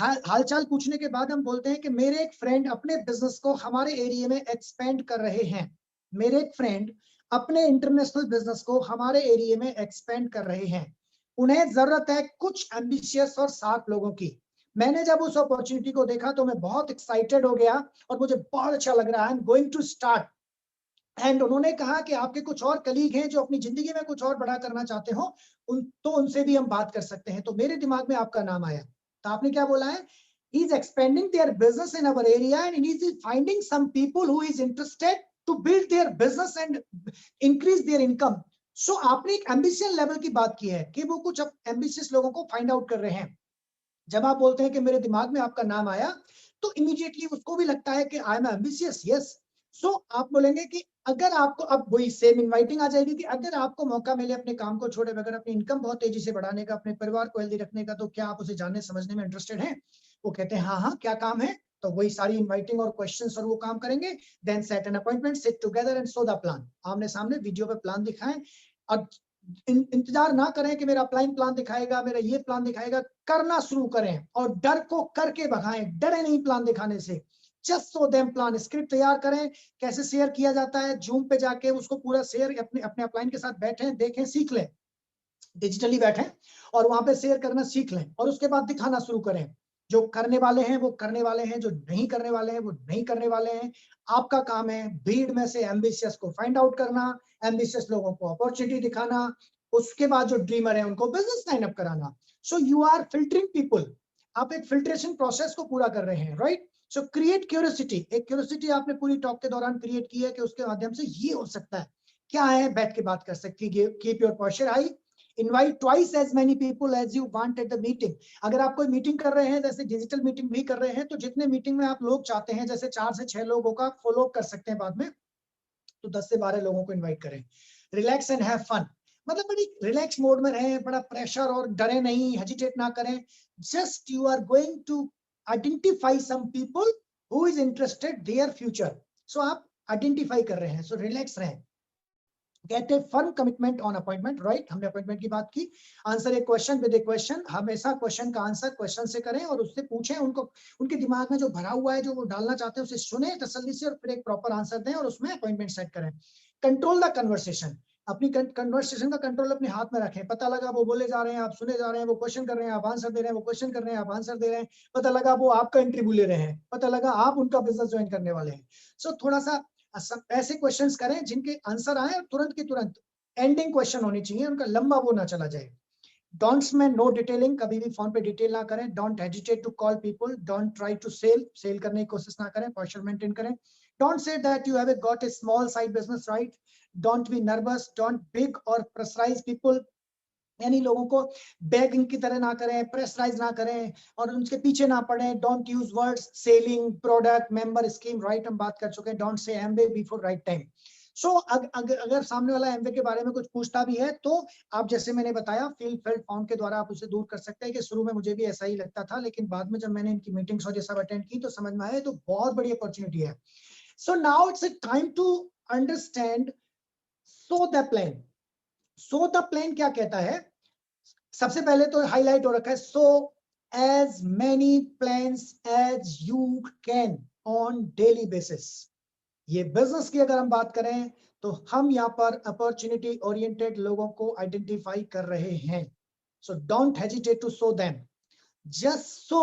हालचाल पूछने के बाद हम बोलते हैं कि मेरे एक फ्रेंड अपने बिजनेस को हमारे एरिया में एक्सपेंड कर रहे हैं। मेरे एक फ्रेंड अपने इंटरनेशनल बिजनेस को हमारे एरिया में एक्सपेंड कर रहे हैं। उन्हें जरूरत है कुछ एम्बिशियस और शार्प लोगों की। मैंने जब उस अपॉर्चुनिटी को देखा तो मैं बहुत एक्साइटेड हो गया और मुझे बहुत अच्छा लग रहा है। I am going to start. And उन्होंने कहा कि आपके कुछ और कलीग हैं जो अपनी जिंदगी में कुछ और बड़ा करना चाहते हो, उनसे भी हम बात कर सकते हैं। तो मेरे दिमाग में आपका नाम आया। तो आपने क्या बोला है? He is expanding their business in our area and he is finding some people who is interested to build their business and increase their income. So आपने एक एम्बिशियस लेवल की बात की है कि वो कुछ एम्बिशियस लोगों को फाइंड आउट कर रहे हैं। जब आप बोलते हैं कि मेरे दिमाग में आपका नाम आया, तो इमीडिएटली उसको भी लगता है कि आई एम एम्बिशियस, यस। सो आप बोलेंगे कि अगर आपको, अब वही सेम इनवाइटिंग आ जाएगी कि अगर आपको मौका मिले अपने काम को छोड़े बगैर अपनी इनकम बहुत तेजी से बढ़ाने का, अपने परिवार को हेल्दी रखने का, तो क्या आप उसे जानने समझने में इंटरेस्टेड हैं? वो कहते हैं हाँ हाँ, क्या काम है? तो वही सारी इनवाइटिंग और क्वेश्चंस और वो काम करेंगे। Then set an appointment, sit together and show the plan. आमने सामने वीडियो पे प्लान दिखाएं और इंतजार ना करें कि मेरा प्लान दिखाएगा, मेरा ये प्लान दिखाएगा। करना शुरू करें और डर को करके भगाएं। डरे नहीं प्लान दिखाने से। Just so them plan. Script तैयार करें, कैसे शेयर किया जाता है, जूम पे जाके उसको पूरा शेयर अपने अपने अपलाइन के साथ बैठें, देखें, सीख लें। डिजिटली बैठें और वहां पे शेयर करना सीख लें और उसके बाद दिखाना शुरू करें। जो करने वाले हैं वो करने वाले हैं, जो नहीं करने वाले हैं वो नहीं करने वाले हैं। आपका काम है भीड़ में से एम्बिशियस को फाइंड आउट करना, एम्बिशियस लोगों को अपॉर्चुनिटी दिखाना, उसके बाद जो ड्रीमर है उनको बिजनेस साइन अप कराना। So you are filtering people. आप एक फिल्ट्रेशन प्रोसेस को पूरा कर रहे हैं, राइट? So create curiosity. एक क्यूरियोसिटी आपने पूरी टॉक के दौरान क्रिएट की है कि उसके माध्यम से ये हो सकता है, क्या है, बैठ के बात कर सकती है। Keep your posture high. Invite twice as many people as you want at the meeting. अगर आप कोई मीटिंग कर रहे हैं, जैसे डिजिटल मीटिंग भी कर रहे हैं, तो जितने मीटिंग में आप लोग चाहते हैं, जैसे 4 से 6 लोगों का फॉलो अप कर सकते हैं बाद में, तो 10 से 12 लोगों को इनवाइट करें। Relax and have fun. मतलब बड़ी रिलैक्स मोड में रहें, बड़ा प्रेशर और डरे नहीं, हेजिटेट ना करें। Just you are going to identify some people who is interested their future. So आप आइडेंटिफाई कर रहे हैं, सो रिलैक्स रहें। Get a firm commitment on appointment, right? हमने अपॉइंटमेंट की बात की। Answer a question with a question. हमेशा क्वेश्चन का आंसर क्वेश्चन से करें और उससे पूछें उनको, उनके दिमाग में जो भरा हुआ है, जो वो डालना चाहते हैं, उसे सुने तसल्ली से और फिर एक प्रॉपर आंसर दें और उसमें अपॉइंटमेंट सेट करें। Control the conversation. अपनी कन्वर्सेशन का कंट्रोल अपने हाथ में रखें। पता लगा वो बोले जा रहे हैं, आप सुने जा रहे हैं, वो क्वेश्चन कर रहे हैं, आप आंसर दे रहे हैं, वो क्वेश्चन कर रहे हैं, आप आंसर दे रहे हैं। पता लगा वो आपका इंटरव्यू ले रहे हैं, पता लगा आप उनका बिजनेस ज्वाइन करने वाले हैं। सो थोड़ा सा ऐसे क्वेश्चंस करें जिनके आंसर आए और तुरंत की तुरंत एंडिंग क्वेश्चन होनी चाहिए, उनका लंबा वो ना चला जाए। डोंट्स में नो डिटेलिंग, कभी भी फोन पे डिटेल ना करें। Don't hesitate to call people. Don't try to sell करने की कोशिश ना करें, पोस्चर मेंटेन करें। Don't say that you have got a small side business, right? Don't be nervous, don't beg और प्रेशराइज पीपल। यानी लोगों को बैगिंग की तरह ना करें, प्रेशराइज ना करें और उनके पीछे ना पड़े। Don't use words selling, product, member scheme, right? हम बात कर चुके हैं। Don't say Amway before right time. So अगर सामने वाला एमवे के बारे में कुछ पूछता भी है तो आप, जैसे मैंने बताया, फील फेल्ट फाउंड के द्वारा आप उसे दूर कर सकते हैं कि शुरू में मुझे भी ऐसा ही लगता था, लेकिन बाद में जब मैंने इनकी मीटिंग्स और ये सब अटेंड की तो समझ में आया तो बहुत बड़ी अपॉर्चुनिटी है। So now it's a time to understand so the plan. So the plan क्या कहता है? सबसे पहले तो हाईलाइट हो रखा है, so as many plans as you can on daily basis. ये बिजनेस की अगर हम बात करें तो हम यहाँ पर अपॉर्चुनिटी ओरिएंटेड लोगों को आइडेंटिफाई कर रहे हैं। So don't hesitate to show them, just show.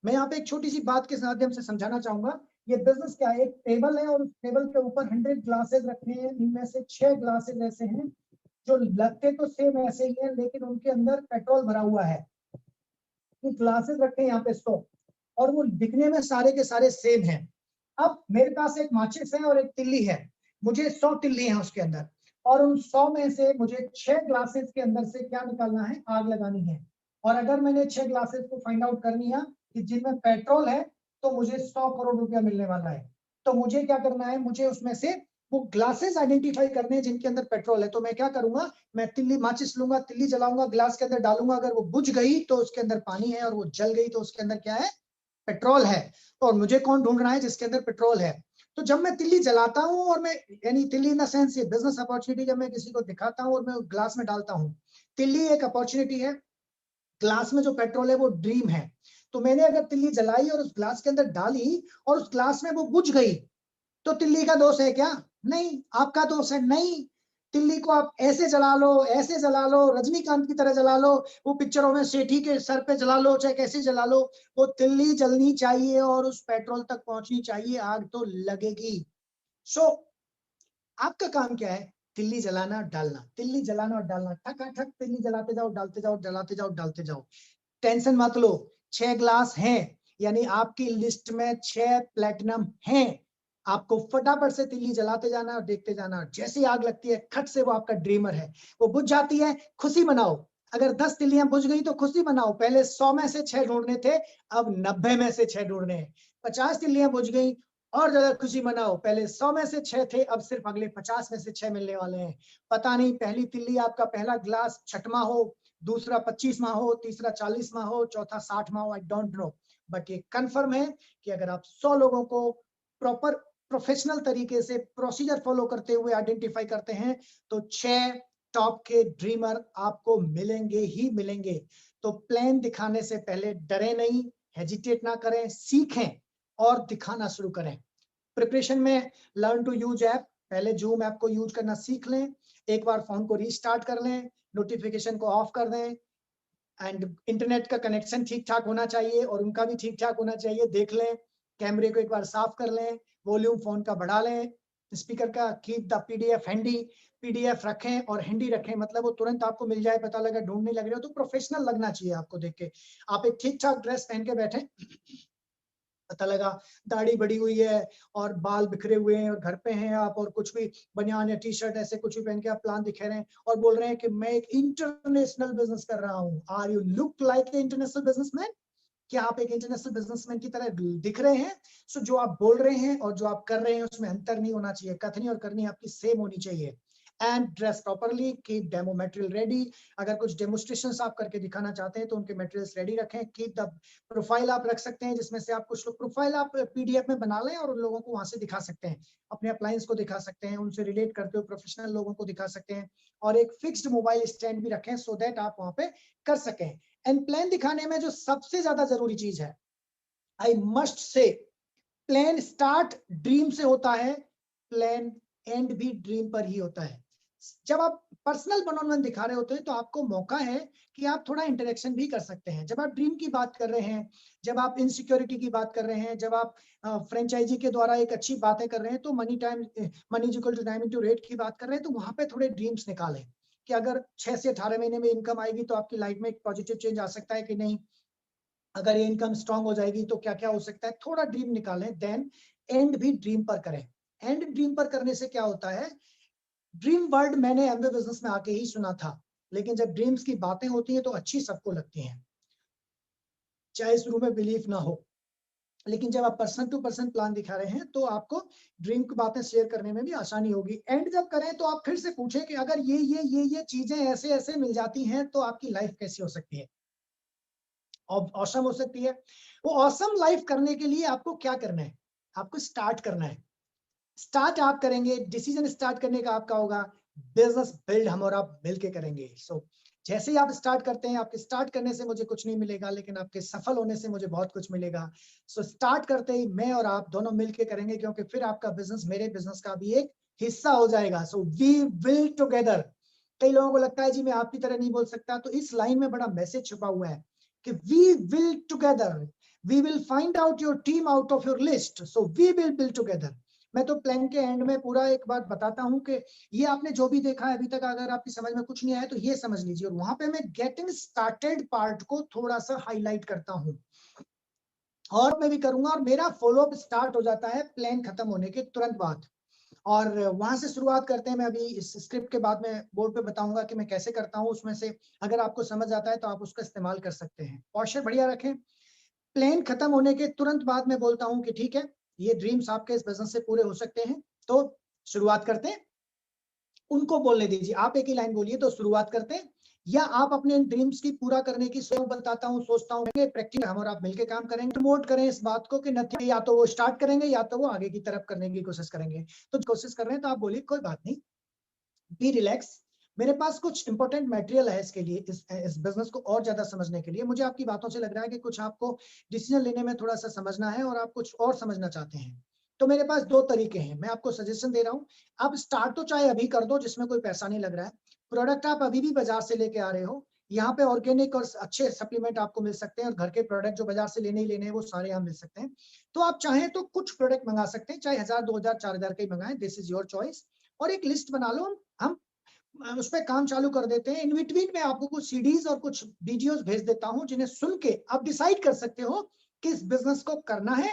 मैं यहाँ पे एक छोटी सी बात के माध्यम से समझाना चाहूंगा ये बिजनेस क्या है, एक टेबल है और उस टेबल के ऊपर 100 ग्लासेस रखे हैं, इनमें से 6 ग्लासेस ऐसे हैं जो लगते तो सेम ऐसे ही है, लेकिन उनके अंदर पेट्रोल भरा हुआ है। ये ग्लासेस रखे हैं यहाँ पे 100 और वो दिखने में सारे के सारे सेम हैं। अब मेरे पास एक माचिस है और एक तिल्ली है, मुझे 100 तिल्ली है उसके अंदर, और उन 100 में से मुझे 6 ग्लासेस के अंदर से क्या निकालना है, आग लगानी है। और अगर मैंने 6 ग्लासेस को फाइंड आउट कर लिया कि जिनमें पेट्रोल है तो मुझे 100 करोड़ रुपया मिलने वाला है। तो मुझे क्या करना है, मुझे उसमें से वो ग्लासेस आइडेंटिफाई करने हैं जिनके अंदर पेट्रोल है। तो मैं क्या करूंगा, मैं तिल्ली माचिस लूंगा, तिल्ली जलाऊंगा, ग्लास के अंदर डालूंगा, अगर वो बुझ गई तो उसके अंदर पानी है, और वो जल गई तो उसके अंदर क्या है, पेट्रोल है। और मुझे कौन ढूंढ रहा है, जिसके अंदर पेट्रोल है। तो जब मैं तिल्ली जलाता हूं और मैं, यानी तिल्ली इन द सेंस ये बिजनेस अपॉर्चुनिटी जब मैं किसी को दिखाता हूं और मैं ग्लास में डालता हूं, तिल्ली एक अपॉर्चुनिटी है, ग्लास में जो पेट्रोल है वो ड्रीम है। तो मैंने अगर तिल्ली जलाई और उस ग्लास के अंदर डाली और उस ग्लास में वो बुझ गई, तो तिल्ली का दोष है क्या? नहीं। आपका दोष है? नहीं। तिल्ली को आप ऐसे जला लो, ऐसे जला लो, रजनीकांत की तरह जला लो, वो पिक्चरों में सेठी के सर पे जला लो, चाहे कैसे जला लो, वो तिल्ली जलनी चाहिए और उस पेट्रोल तक पहुंचनी चाहिए, आग तो लगेगी। सो आपका काम क्या है, तिल्ली जलाना और डालना, तिल्ली जलाना और डालना, ठक तिल्ली जलाते जाओ, डालते जाओ, जलाते जाओ, डालते जाओ। टेंशन मत लो, 6 ग्लास हैं, यानी आपकी लिस्ट में 6 प्लेटिनम हैं। आपको फटाफट से तिल्ली जलाते जाना और देखते जाना, जैसी आग लगती है खट से वो आपका ड्रीमर है, वो बुझ जाती है, खुशी मनाओ। अगर 10 तिल्लियां बुझ गई तो खुशी मनाओ, पहले 100 में से 6 ढूंढने थे, अब 90 में से 6 ढूंढने हैं। 50 तिल्लियां बुझ गई, और ज्यादा खुशी मनाओ, पहले 100 में से 6 थे, अब सिर्फ अगले 50 में से 6 मिलने वाले हैं। पता नहीं पहली तिल्ली आपका पहला ग्लास 6वां हो, दूसरा 25वां हो, तीसरा 40वां हो, चौथा 60वां हो, आई डोंट नो। बट ये कंफर्म है कि अगर आप 100 लोगों को प्रॉपर प्रोफेशनल तरीके से प्रोसीजर फॉलो करते हुए आइडेंटिफाई करते हैं, तो 6 टॉप के ड्रीमर आपको मिलेंगे ही मिलेंगे। तो प्लान दिखाने से पहले डरे नहीं, हेजिटेट ना करें, सीखें और दिखाना शुरू करें। प्रिपरेशन में लर्न टू यूज ऐप, पहले जूम ऐप को यूज करना सीख लें, एक बार फोन को रीस्टार्ट कर लें, नोटिफिकेशन को ऑफ कर दें, एंड इंटरनेट का कनेक्शन ठीक ठाक होना चाहिए और उनका भी ठीक ठाक होना चाहिए, देख लें, कैमरे को एक बार साफ कर लें, वॉल्यूम फोन का बढ़ा लें, स्पीकर का keep the PDF handy, PDF रखें और हैंडी रखें, मतलब वो तुरंत आपको मिल जाए, पता लगा ढूंढने लग रहे हो तो प्रोफेशनल लगना चाहिए आपको देख के। आप एक ठीक ठाक ड्रेस पहन के बैठे, पता लगा दाढ़ी बढ़ी हुई है और बाल बिखरे हुए हैं और घर पे हैं आप, और कुछ भी बनियान या टी शर्ट ऐसे कुछ भी पहन के आप प्लान दिखा रहे हैं और बोल रहे हैं कि मैं एक इंटरनेशनल बिजनेस कर रहा हूँ। Are you look like a international businessman? क्या आप एक इंटरनेशनल बिजनेसमैन की तरह दिख रहे हैं? सो जो आप बोल रहे हैं और जो आप कर रहे हैं उसमें अंतर नहीं होना चाहिए, कथनी और करनी आपकी सेम होनी चाहिए। And dress properly, keep demo material ready, अगर कुछ डेमोस्ट्रेशंस आप करके दिखाना चाहते हैं तो उनके मटेरियल्स रेडी रखें। कीप द प्रोफाइल आप रख सकते हैं जिसमें से आप कुछ लोग प्रोफाइल आप पीडीएफ में बना लें और उन लोगों को वहां से दिखा सकते हैं, अपने अप्लायंस को दिखा सकते हैं, उनसे रिलेट करते हुए प्रोफेशनल लोगों को दिखा सकते हैं, और एक फिक्स्ड मोबाइल स्टैंड भी रखें सो दैट आप वहां पे कर सकें। एंड प्लान दिखाने में जो सबसे ज्यादा जरूरी चीज है, I must say, plan start dream से होता है, प्लान एंड भी ड्रीम पर ही होता है। जब आप पर्सनल वन ऑन वन दिखा रहे होते हैं तो आपको मौका है कि आप थोड़ा इंटरेक्शन भी कर सकते हैं। जब आप ड्रीम की बात कर रहे हैं, जब आप इनसिक्योरिटी की बात कर रहे हैं, जब आप फ्रेंचाइजी के द्वारा एक अच्छी बातें कर रहे हैं, तो money is equal to time into rate की बात कर रहे हैं, तो वहां पे थोड़े ड्रीम्स निकालें कि अगर 6 से 18 महीने में इनकम आएगी तो आपकी लाइफ में एक पॉजिटिव चेंज आ सकता है कि नहीं, अगर ये इनकम स्ट्रांग हो जाएगी तो क्या क्या हो सकता है, थोड़ा ड्रीम निकालें। देन एंड भी ड्रीम पर करें। एंड ड्रीम पर करने से क्या होता है, ड्रीम वर्ल्ड मैंने एमवे बिजनेस में आके ही सुना था, लेकिन जब ड्रीम्स की बातें होती हैं तो अच्छी सबको लगती हैं, चाहे शुरू में बिलीव ना हो, लेकिन जब आप पर्सन टू पर्सन प्लान दिखा रहे हैं तो आपको ड्रीम की बातें शेयर करने में भी आसानी होगी। एंड जब करें तो आप फिर से पूछें कि अगर ये चीजें ऐसे ऐसे मिल जाती हैं तो आपकी लाइफ कैसी हो सकती है, ऑसम हो सकती है। वो ऑसम लाइफ करने के लिए आपको क्या करना है, आपको स्टार्ट करना है। स्टार्ट आप करेंगे, डिसीजन स्टार्ट करने का आपका होगा, बिजनेस बिल्ड हम और आप मिलके करेंगे। सो जैसे ही आप स्टार्ट करते हैं, आपके स्टार्ट करने से मुझे कुछ नहीं मिलेगा, लेकिन आपके सफल होने से मुझे बहुत कुछ मिलेगा। सो स्टार्ट करते ही मैं और आप दोनों मिलके करेंगे, क्योंकि फिर आपका बिजनेस मेरे बिजनेस का भी एक हिस्सा हो जाएगा। So we will together. कई लोगों को लगता है जी मैं आपकी तरह नहीं बोल सकता, तो इस लाइन में बड़ा मैसेज छुपा हुआ है कि we will together. We will find out your team out of your list, so we will build together. मैं तो प्लान के एंड में पूरा एक बात बताता हूं कि ये आपने जो भी देखा है अभी तक, अगर आपकी समझ में कुछ नहीं आया तो ये समझ लीजिए, और वहां पे मैं गेटिंग स्टार्टेड पार्ट को थोड़ा सा हाईलाइट करता हूं, और मैं भी करूंगा, और मेरा फॉलोअप स्टार्ट हो जाता है प्लान खत्म होने के तुरंत बाद। और वहां से शुरुआत करते हैं। मैं अभी इस स्क्रिप्ट के बाद में बोर्ड पे बताऊंगा कि मैं कैसे करता हूं, उसमें से अगर आपको समझ आता है तो आप उसका इस्तेमाल कर सकते हैं। पॉस्चर बढ़िया रखें। प्लान खत्म होने के तुरंत बाद में बोलता हूं कि ठीक है, ये ड्रीम्स आपके इस बिजनेस से पूरे हो सकते हैं, तो शुरुआत करते हैं। उनको बोलने दीजिए, आप एक ही लाइन बोलिए तो शुरुआत करते हैं, या आप अपने ड्रीम्स की पूरा करने की बताता हूँ, सोचता हूँ प्रैक्टिस हम और आप मिलकर काम करेंगे, प्रमोट करें इस बात को कि नथिंग, या तो वो स्टार्ट करेंगे या तो वो आगे की तरफ करने की कोशिश करेंगे। तो कोशिश कर रहे हैं तो आप बोलिए कोई बात नहीं, बी रिलैक्स, मेरे पास कुछ इंपॉर्टेंट मटेरियल है इसके लिए, इस बिजनेस को और ज्यादा समझने के लिए। मुझे आपकी बातों से लग रहा है कि कुछ आपको डिसीजन लेने में थोड़ा सा समझना है और आप कुछ और समझना चाहते हैं। तो मेरे पास दो तरीके हैं, मैं आपको सजेशन दे रहा हूँ। आप स्टार्ट तो चाहे अभी कर दो, जिसमें कोई पैसा नहीं लग रहा है। प्रोडक्ट आप अभी भी बाजार से लेके आ रहे हो, यहाँ पे ऑर्गेनिक और अच्छे सप्लीमेंट आपको मिल सकते हैं, और घर के प्रोडक्ट जो बाजार से लेने ही लेने हैं वो सारे यहाँ मिल सकते हैं। तो आप चाहें तो कुछ प्रोडक्ट मंगा सकते हैं, चाहे 1000, 2000, 4000 के ही मंगाएं, दिस इज योर चॉइस। और एक लिस्ट बना लो, हम उस पर काम चालू कर देते हैं। इन बिटवीन में आपको कुछ सीडीज और कुछ वीडियोस भेज देता हूं, जिन्हें सुन के आप डिसाइड कर सकते हो कि इस बिजनेस को करना है,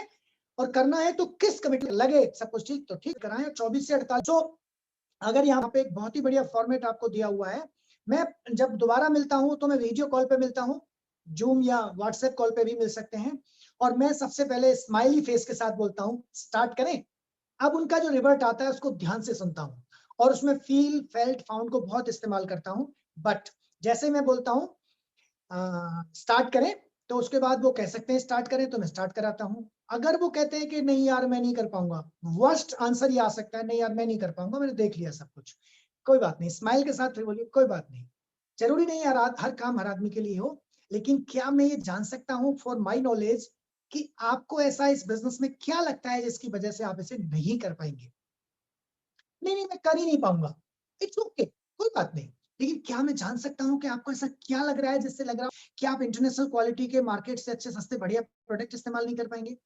और करना है तो किस कमिटी लगे, सब कुछ ठीक तो ठीक कराएं। 24 से 48। तो अगर यहाँ पे एक बहुत ही बढ़िया फॉर्मेट आपको दिया हुआ है, मैं जब दोबारा मिलता हूं तो मैं वीडियो कॉल पे मिलता हूं, जूम या व्हाट्सएप कॉल पे भी मिल सकते हैं, और मैं सबसे पहले स्माइली फेस के साथ बोलता हूं स्टार्ट करें। अब उनका जो रिवर्ट आता है उसको ध्यान से सुनता हूँ, और उसमें फील, फेल्ट, फाउंड को बहुत इस्तेमाल करता हूँ। बट जैसे मैं बोलता हूँ स्टार्ट करें, तो उसके बाद वो कह सकते हैं स्टार्ट करें, तो मैं स्टार्ट कराता हूँ। अगर वो कहते हैं कि नहीं यार मैं नहीं कर पाऊंगा, वर्स्ट आंसर ये आ सकता है, नहीं यार मैं नहीं कर पाऊंगा, मैंने देख लिया सब कुछ, कोई बात नहीं, स्माइल के साथ फिर बोलिए कोई बात नहीं। जरूरी नहीं यार हर काम हर आदमी के लिए हो, लेकिन क्या मैं ये जान सकता हूँ फॉर माई नॉलेज कि आपको ऐसा इस बिजनेस में क्या लगता है जिसकी वजह से आप इसे नहीं कर पाएंगे? नहीं नहीं मैं कर ही नहीं पाऊंगा, इट्स ओके, कोई बात नहीं। लेकिन क्या मैं जान सकता हूँ कि आपको ऐसा क्या लग रहा है जिससे लग रहा है कि आप इंटरनेशनल क्वालिटी के मार्केट से अच्छे सस्ते बढ़िया प्रोडक्ट इस्तेमाल नहीं कर पाएंगे?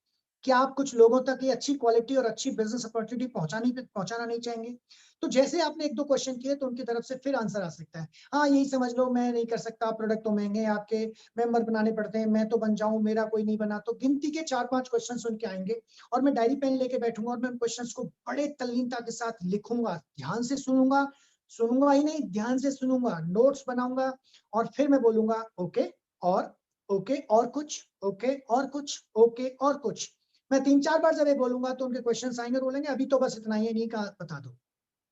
क्या आप कुछ लोगों तक ये अच्छी क्वालिटी और अच्छी बिजनेस अपॉर्चुनिटी पहुंचाना नहीं चाहेंगे? तो जैसे आपने एक दो क्वेश्चन किए तो उनकी तरफ से फिर आंसर आ सकता है, हाँ यही समझ लो मैं नहीं कर सकता, प्रोडक्ट तो महंगे हैं, आपके मेंबर बनाने पड़ते हैं, मैं तो बन जाऊं, मेरा कोई नहीं बना। तो गिनती के 4-5 क्वेश्चन सुन के आएंगे, और मैं डायरी पेन लेके बैठूंगा, और मैं क्वेश्चंस को बड़े तल्लीनता के साथ लिखूंगा, ध्यान से सुनूंगा, सुनूंगा ही नहीं ध्यान से सुनूंगा, नोट्स बनाऊंगा, और फिर मैं बोलूंगा ओके, और ओके और कुछ, ओके और कुछ, ओके और कुछ। मैं 3-4 बार जब ये बोलूंगा तो उनके क्वेश्चन आएंगे, बोलेंगे अभी तो बस इतना ही है, नहीं कहा बता दो।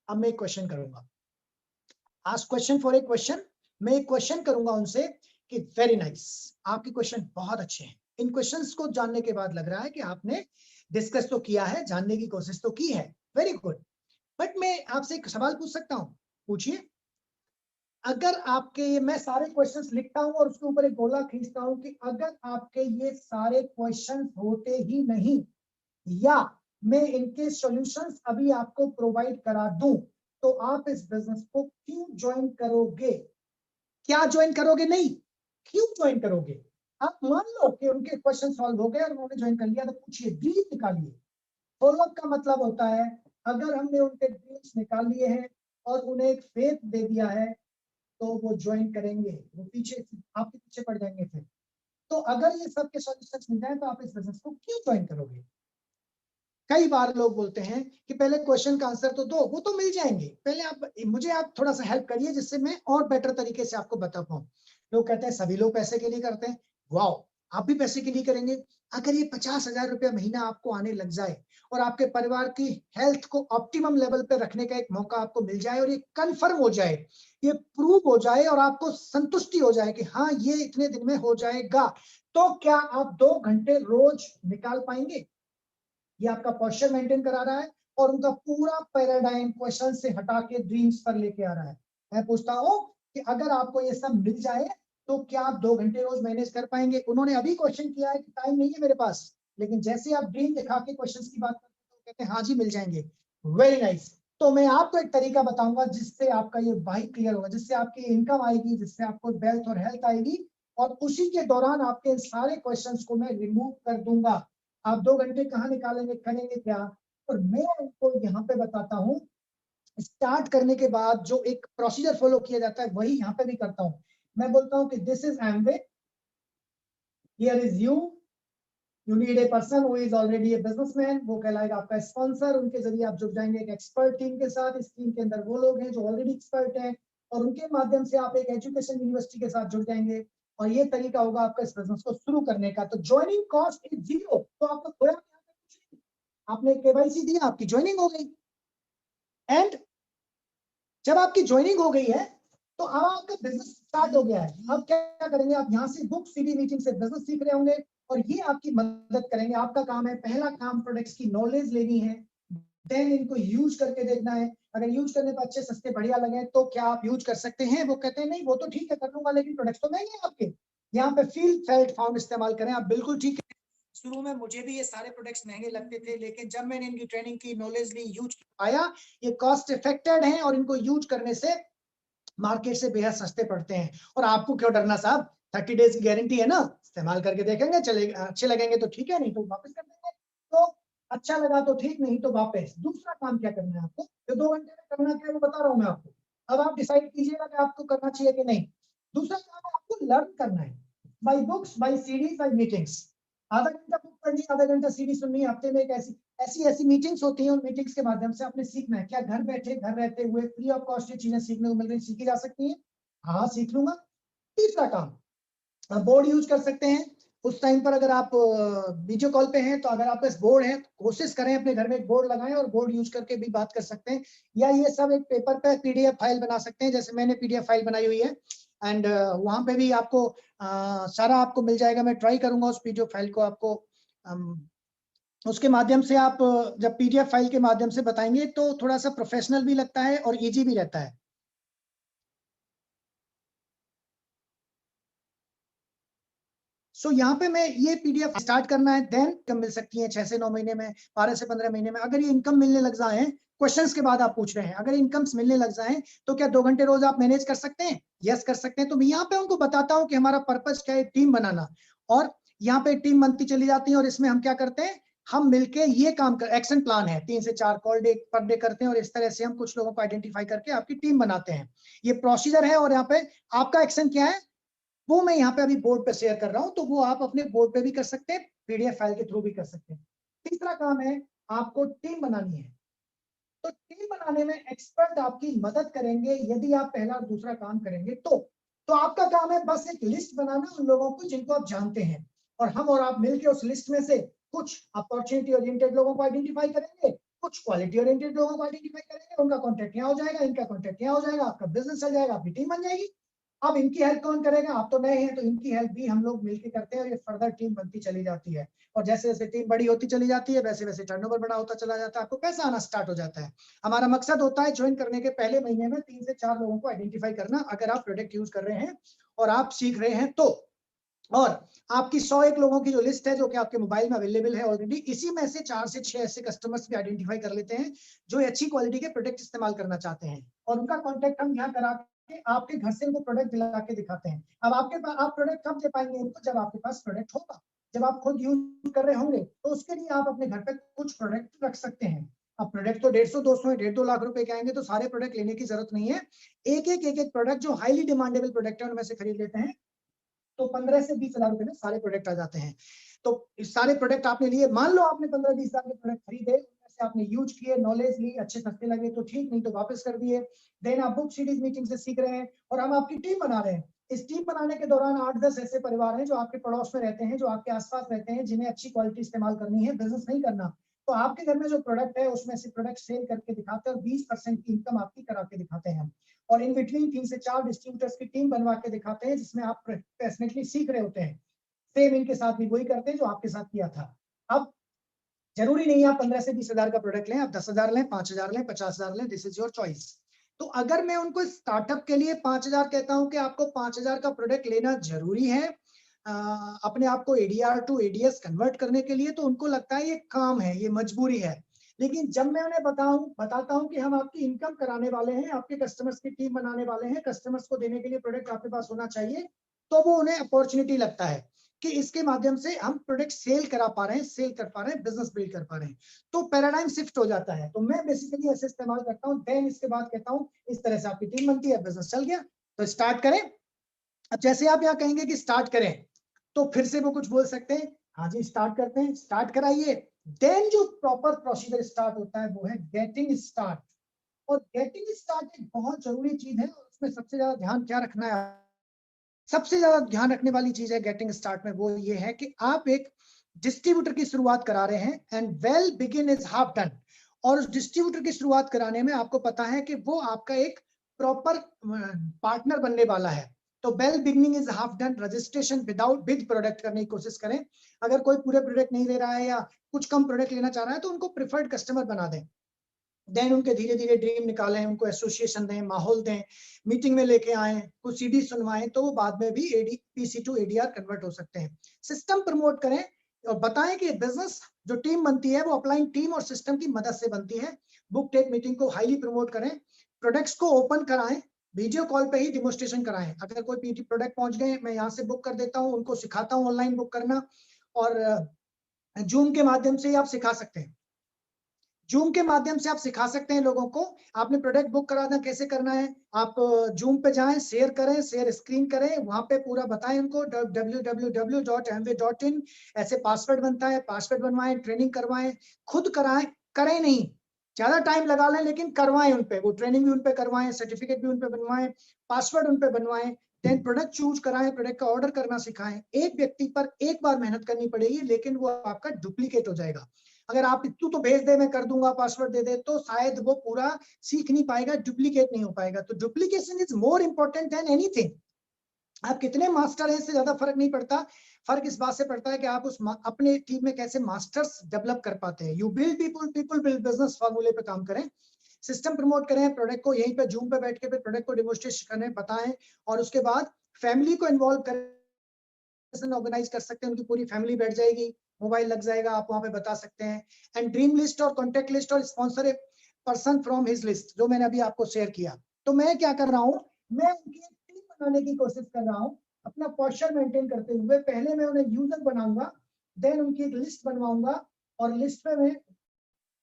अब मैं एक क्वेश्चन करूंगा, ask question for a question. मैं एक क्वेश्चन करूंगा उनसे कि वेरी नाइस, आपके क्वेश्चन बहुत अच्छे हैं। इन क्वेश्चंस को जानने के बाद लग रहा है कि आपने डिस्कस तो किया है, जानने की कोशिश तो की है, वेरी गुड। बट मैं आपसे एक सवाल पूछ सकता हूँ? पूछिए। अगर आपके ये, मैं सारे क्वेश्चंस लिखता हूँ और उसके ऊपर एक गोला खींचता हूँ कि अगर आपके ये सारे क्वेश्चंस होते ही नहीं, या मैं इनके सॉल्यूशंस अभी आपको प्रोवाइड करा दूं, तो आप इस बिजनेस को क्यों ज्वाइन करोगे? क्या ज्वाइन करोगे? नहीं, क्यों ज्वाइन करोगे? आप मान लो कि उनके क्वेश्चन सॉल्व हो गए और उन्होंने ज्वाइन कर लिया, तो पूछिए, ड्रीम निकालिए। फॉलोअप का मतलब होता है, अगर हमने उनके ड्रीम्स निकाल लिए हैं और उन्हें एक फेथ दे दिया है, तो वो ज्वाइन करेंगे, वो पीछे आपके पीछे पड़ जाएंगे फिर। तो अगर ये सबके सॉल्यूशंस मिल जाए तो आप इस बिजनेस को क्यों ज्वाइन करोगे? कई बार लोग बोलते हैं कि पहले क्वेश्चन का आंसर तो दो, वो तो मिल जाएंगे, पहले आप थोड़ा सा हेल्प करिए जिससे मैं और बेटर तरीके से आपको बता पाऊं। लोग कहते हैं सभी लोग पैसे के लिए करते हैं, वाओ, आप भी पैसे के लिए करेंगे? अगर ये 50,000 रुपया महीना आपको आने लग जाए, और आपके परिवार की हेल्थ को ऑप्टिमम लेवल पे रखने का एक मौका आपको मिल जाए, और ये कंफर्म हो जाए, ये प्रूव हो जाए, और आपको संतुष्टि हो जाए कि हाँ ये इतने दिन में हो जाएगा, तो क्या आप 2 घंटे रोज निकाल पाएंगे? ये आपका पोस्चर मेंटेन करा रहा है, और उनका पूरा पैराडाइम क्वेश्चन से हटा के ड्रीम्स पर लेके आ रहा है। मैं पूछता हूँ कि अगर आपको ये सब मिल जाए तो क्या आप 2 घंटे रोज मैनेज कर पाएंगे? उन्होंने अभी क्वेश्चन किया है कि टाइम नहीं है मेरे पास, लेकिन जैसे आप ड्रीम दिखा के क्वेश्चन की बात करते हैं तो कहते हैं हाँ जी मिल जाएंगे, वेरी नाइस। तो मैं आपको एक तरीका बताऊंगा जिससे आपका ये वाही क्लियर होगा, जिससे आपकी इनकम आएगी, जिससे आपको वेल्थ और हेल्थ आएगी, और उसी के दौरान आपके सारे क्वेश्चंस को मैं रिमूव कर दूंगा। आप 2 घंटे कहाँ निकालेंगे, करेंगे क्या? और मैं आपको यहाँ पे बताता हूँ, स्टार्ट करने के बाद जो एक प्रोसीजर फॉलो किया जाता है वही यहाँ पे भी करता हूँ। मैं बोलता हूँ कि this is Amway, here is you need a person who is already a businessman, वो कहलाएगा आपका स्पॉन्सर। उनके जरिए आप जुड़ जाएंगे एक एक्सपर्ट टीम के साथ। इस टीम के अंदर वो लोग हैं जो ऑलरेडी एक्सपर्ट हैं, और उनके माध्यम से आप एक एजुकेशन यूनिवर्सिटी के साथ जुड़ जाएंगे, और ये तरीका होगा आपका इस बिजनेस को शुरू करने का। तो ज्वाइनिंग कॉस्ट इज 0, तो आपको खोया, आपने केवाईसी दिया, आपकी ज्वाइनिंग हो गई। एंड जब आपकी ज्वाइनिंग हो गई है तो अब आपका बिजनेस स्टार्ट हो गया है। अब क्या करेंगे, आप यहाँ से बुक सीडी मीटिंग से बिजनेस सीख रहे होंगे, और ये आपकी मदद करेंगे। आपका काम है, पहला काम प्रोडक्ट्स की नॉलेज लेनी है, देन इनको यूज करके देखना है। अगर यूज करने पर अच्छे सस्ते बढ़िया लगे तो क्या आप यूज कर सकते हैं? वो कहते हैं नहीं वो तो ठीक है कर लूंगा, लेकिन प्रोडक्ट्स तो महंगे हैं आपके। यहाँ पे फील फेल्ट फाउंड इस्तेमाल करें। आप बिल्कुल ठीक है, शुरू में मुझे भी ये सारे प्रोडक्ट्स महंगे लगते थे, लेकिन जब मैंने इनकी ट्रेनिंग की, नॉलेज ली, यूज आया, ये कॉस्ट इफेक्टेड है और इनको यूज करने से मार्केट से बेहद सस्ते पड़ते हैं। और आपको क्यों डरना साहब, 30 डेज की गारंटी है ना, इस्तेमाल करके देखेंगे, चलेगा, अच्छे लगेंगे तो ठीक है, नहीं तो वापस कर देंगे। तो अच्छा लगा तो ठीक, नहीं तो वापस। दूसरा काम क्या करना है आपको, जो 2 घंटे में करना क्या है वो बता रहा हूँ मैं आपको। अब आप डिसाइड कीजिएगा कि आपको करना चाहिए कि नहीं। दूसरा काम है आपको लर्न करना है, by books, by series, by meetings. आधा घंटा बुक पढ़नी, आधा घंटा सीडी सुननी। हफ्ते में एक ऐसी मीटिंग्स होती हैं, उन मीटिंग्स के माध्यम से आपने सीखना है। क्या घर बैठे, घर रहते हुए फ्री ऑफ कॉस्ट ये चीजें सीखने को मिल रही, सीखी जा सकती है? हाँ, सीख लूंगा। तीसरा काम, बोर्ड यूज कर सकते हैं। उस टाइम पर अगर आप वीडियो कॉल पे हैं, तो अगर आपके पास बोर्ड है, कोशिश करें अपने घर में एक बोर्ड लगाएं और बोर्ड यूज करके भी बात कर सकते हैं। या ये सब एक पेपर पे पीडीएफ फाइल बना सकते हैं, जैसे मैंने पीडीएफ फाइल बनाई हुई है। एंड वहां पे भी आपको सारा आपको मिल जाएगा। मैं ट्राई करूंगा उस पीडीएफ फाइल को आपको उसके माध्यम से आप जब पीडीएफ फाइल के माध्यम से बताएंगे तो थोड़ा सा प्रोफेशनल भी लगता है और इजी भी रहता है। सो यहाँ पे मैं ये पीडीएफ स्टार्ट करना है, देन इनकम मिल सकती है 6 से 9 महीने में, 12 से 15 महीने में। अगर ये इनकम मिलने लग जाए, क्वेश्चंस के बाद आप पूछ रहे हैं, अगर इनकम्स मिलने लग जाए तो क्या 2 घंटे रोज आप मैनेज कर सकते हैं? यस कर सकते हैं। तो मैं यहाँ पे उनको बताता हूँ कि हमारा पर्पस क्या है, टीम बनाना। और यहाँ पे टीम बनती चली जाती है, और इसमें हम क्या करते हैं, हम मिलके ये काम कर, एक्शन प्लान है, 3 से 4 कॉल डे पर डे करते हैं, और इस तरह से हम कुछ लोगों को आइडेंटिफाई करके आपकी टीम बनाते हैं। ये प्रोसीजर है, और यहाँ पे आपका एक्शन क्या है वो मैं यहाँ पे अभी बोर्ड पे शेयर कर रहा हूँ, तो वो आप अपने बोर्ड पे भी कर सकते हैं, पीडीएफ फाइल के थ्रू भी कर सकते हैं। तीसरा काम है आपको टीम बनानी है। तो टीम बनाने में एक्सपर्ट आपकी मदद करेंगे यदि आप पहला और दूसरा काम करेंगे तो आपका काम है बस एक लिस्ट बनाना उन लोगों को जिनको आप जानते हैं, और हम और आप मिलकर उस लिस्ट में से कुछ अपॉर्चुनिटी ओरिएंटेड लोगों को आइडेंटिफाई करेंगे, कुछ क्वालिटी ओरिएंटेड लोगों को आइडेंटिफाई करेंगे। उनका कॉन्टेक्ट यहाँ हो जाएगा, इनका कॉन्टेक्ट यहाँ हो जाएगा, आपका बिजनेस चल जाएगा, आपकी टीम बन जाएगी। अब इनकी हेल्प कौन करेगा? आप तो नए हैं, तो इनकी हेल्प भी हम लोग मिलकर करते हैं, और ये फर्दर टीम बनती चली जाती है। और जैसे जैसे टीम बड़ी होती चली जाती है, वैसे वैसे टर्नओवर बड़ा होता चला जाता है, आपको पैसा आना स्टार्ट हो जाता है। हमारा मकसद होता है ज्वाइन करने के पहले महीने में 3 से 4 लोगों को आइडेंटिफाई करना, अगर आप प्रोडक्ट यूज कर रहे हैं और आप सीख रहे हैं तो। और आपकी 101 लोगों की जो लिस्ट है, जो कि आपके मोबाइल में अवेलेबल है ऑलरेडी, इसी में से 4 से 6 ऐसे कस्टमर्स भी आइडेंटिफाई कर लेते हैं जो अच्छी क्वालिटी के प्रोडक्ट इस्तेमाल करना चाहते हैं, और उनका कॉन्टेक्ट हम यहाँ करा के आपके घर से उनको प्रोडक्ट दिला के दिखाते हैं। अब आपके पास आप प्रोडक्ट कब दे पाएंगे इनको? जब आपके पास प्रोडक्ट होगा, जब आप खुद यूज कर रहे होंगे, तो उसके लिए आप अपने घर पे कुछ प्रोडक्ट रख सकते हैं। अब प्रोडक्ट तो 150-200 है, 1.5-2 लाख रुपए के आएंगे, तो सारे प्रोडक्ट लेने की जरूरत नहीं है। एक एक प्रोडक्ट जो हाईली डिमांडेबल प्रोडक्ट है उनमें से खरीद लेते हैं, तो 15 से 20 हजार रुपए में सारे प्रोडक्ट आ जाते हैं। तो इस सारे प्रोडक्ट आपने लिए, मान लो आपने 15-20 हजार के प्रोडक्ट खरीदे, उनमें से आपने यूज किए, नॉलेज ली, अच्छे सस्ते लगे तो ठीक, नहीं तो वापस कर दिए। देन आप बुक सीरीज मीटिंग से सीख रहे हैं, और हम आपकी टीम बना रहे हैं। इस टीम बनाने के दौरान 8-10 ऐसे परिवार हैं जो आपके पड़ोस में रहते हैं, जो आपके आसपास रहते हैं, जिन्हें अच्छी क्वालिटी इस्तेमाल करनी है, बिजनेस नहीं करना। तो आपके घर में जो प्रोडक्ट है उसमें से प्रोडक्ट सेल करके दिखाते हैं, और 20% की इनकम आपकी करा के दिखाते हैं। और इन बिटवीन 3 से 4 डिस्ट्रीब्यूटर्स की टीम बनवा के दिखाते हैं, जिसमें आप पैशनेटली सीख रहे होते हैं। सेम इनके साथ भी वही करते हैं जो आपके साथ किया था। अब जरूरी नहीं है आप 15 से 20 हजार का प्रोडक्ट लें, आप 10,000 लें, 5,000 लें, 50,000 लें, दिस इज योर चॉइस। तो अगर मैं उनको स्टार्टअप के लिए 5,000 कहता हूं कि आपको 5,000 का प्रोडक्ट लेना जरूरी है अपने आप को एडीआर टू एडीएस कन्वर्ट करने के लिए, तो उनको लगता है ये काम है, ये मजबूरी है। लेकिन जब मैं उन्हें बताता हूं कि हम आपकी इनकम कराने वाले हैं, आपके कस्टमर्स की टीम बनाने वाले हैं, कस्टमर्स को देने के लिए प्रोडक्ट आपके पास होना चाहिए, तो वो उन्हें अपॉर्चुनिटी लगता है कि इसके माध्यम से हम प्रोडक्ट सेल करा पा रहे हैं, सेल कर पा रहे हैं, बिजनेस बिल्ड कर पा रहे हैं, तो पैराडाइम शिफ्ट हो जाता है। तो मैं बेसिकली ऐसे इस्तेमाल करता हूँ। देन इसके बाद कहता हूँ इस तरह से आपकी टीम बनती है, बिजनेस चल गया तो स्टार्ट करें। अब जैसे आप यहाँ कहेंगे कि स्टार्ट करें, तो फिर से वो कुछ बोल सकते हैं, हाँ जी स्टार्ट करते हैं, स्टार्ट कराइए। देन जो प्रॉपर प्रोसीजर स्टार्ट होता है वो है गेटिंग स्टार्ट। और गेटिंग स्टार्ट एक बहुत जरूरी चीज है, और उसमें सबसे ज्यादा ध्यान क्या रखना है, सबसे ज्यादा ध्यान रखने वाली चीज है गेटिंग स्टार्ट में, वो ये है कि आप एक डिस्ट्रीब्यूटर की शुरुआत करा रहे हैं, and well begin is half done. और उस डिस्ट्रीब्यूटर की शुरुआत कराने में आपको पता है कि वो आपका एक प्रॉपर पार्टनर बनने वाला है। तो well beginning is half done. Registration with product करने की कोशिश करें। अगर कोई पूरे प्रोडक्ट नहीं ले रहा है या कुछ कम प्रोडक्ट लेना चाह रहा है तो उनको प्रिफर्ड कस्टमर बना दें। देन उनके धीरे धीरे ड्रीम निकालें, उनको एसोसिएशन दें, माहौल दें, मीटिंग में लेके आए, कुछ सीडी सुनवाएं, तो वो बाद में भी AD PC to ADR convert हो सकते हैं। सिस्टम प्रमोट करें और बताएं कि बिजनेस जो टीम बनती है वो अपलाइन टीम और सिस्टम की मदद से बनती है। बुक टेक मीटिंग को हाईली प्रमोट करें। प्रोडक्ट्स को ओपन कराएं, वीडियो कॉल पे ही डिमोन्स्ट्रेशन कराएं। अगर कोई पीटी प्रोडक्ट पहुंच गए, मैं यहाँ से बुक कर देता हूँ, उनको सिखाता हूँ ऑनलाइन बुक करना, और जूम के माध्यम से ही आप सिखा सकते हैं। जूम के माध्यम से आप सिखा सकते हैं लोगों को। आपने प्रोडक्ट बुक कराना कैसे करना है, आप जूम पे जाएं, शेयर करें, शेयर स्क्रीन करें, वहां पे पूरा बताएं उनको www.amway.in। ऐसे पासवर्ड बनता है, पासवर्ड बनवाएं, ट्रेनिंग करवाएं, खुद कराएं, करें नहीं, ज्यादा टाइम लगा लें लेकिन करवाएं उन पे, वो ट्रेनिंग भी उन पे करवाएं, सर्टिफिकेट भी उन पे बनवाएं, पासवर्ड उन पे बनवाएं। देन प्रोडक्ट चूज कराएं, प्रोडक्ट का ऑर्डर करना सिखाएं। एक व्यक्ति पर एक बार मेहनत करनी पड़ेगी, लेकिन वो आपका डुप्लीकेट हो जाएगा। अगर आप तू तो भेज दे, मैं कर दूंगा, पासवर्ड दे दे, तो शायद वो पूरा सीख नहीं पाएगा, डुप्लीकेट नहीं हो पाएगा। तो duplication is more important than anything. आप कितने मास्टर हैं इससे ज्यादा फर्क नहीं पड़ता। फर्क इस बात से पड़ता है कि आप उस अपने टीम में कैसे मास्टर्स डेवलप कर पाते हैं। You build people, people build business फॉर्मूले पे काम करें, सिस्टम प्रमोट करें, प्रोडक्ट को यहीं पे जूम पे बैठ के प्रोडक्ट को डेमोन्स्ट्रेट करें, बताएं, और उसके बाद फैमिली को इन्वॉल्व करें, ऑर्गेनाइज कर सकते हैं, उनकी पूरी फैमिली बैठ जाएगी, मोबाइल लग जाएगा, आप वहां पे बता सकते हैं। एंड ड्रीम लिस्ट और कॉन्टेक्ट लिस्ट और sponsor a person from his list, जो मैंने अभी आपको शेयर किया। तो मैं क्या कर रहा हूँ, मैं उनकी एक टीम बनाने की कोशिश कर रहा हूँ, अपना पोस्चर मेंटेन करते हुए। पहले मैं उन्हें यूजर बनाऊंगा, देन उनकी एक लिस्ट बनवाऊंगा, और लिस्ट में मैं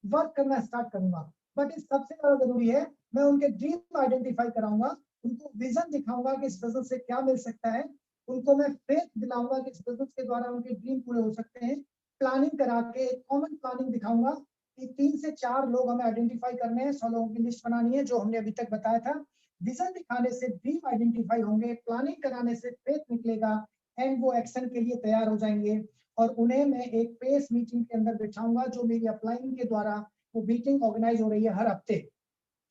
वर्क करना स्टार्ट करूंगा। बट इस सबसे ज्यादा जरूरी है, मैं उनके ड्रीम आइडेंटिफाई कराऊंगा, उनको विजन दिखाऊंगा कि इस बिजनेस से क्या मिल सकता है, उनको मैं फेथ दिलाऊंगा कि इस बिजनेस के द्वारा उनके ड्रीम पूरे हो सकते हैं। प्लानिंग करा के एक कॉमन प्लानिंग दिखाऊंगा कि 3 से 4 लोग हमें आइडेंटिफाई करने हैं, 100 लोगों की लिस्ट बनानी है, जो हमने अभी तक बताया था। विजन दिखाने से ड्रीम आइडेंटिफाई होंगे, प्लानिंग कराने से फेथ निकलेगा, एंड वो एक्शन के लिए तैयार हो जाएंगे। और उन्हें मैं एक पेस मीटिंग के अंदर बिठाऊंगा, जो मेरी अपलाइन के द्वारा वो मीटिंग ऑर्गेनाइज हो रही है हर हफ्ते।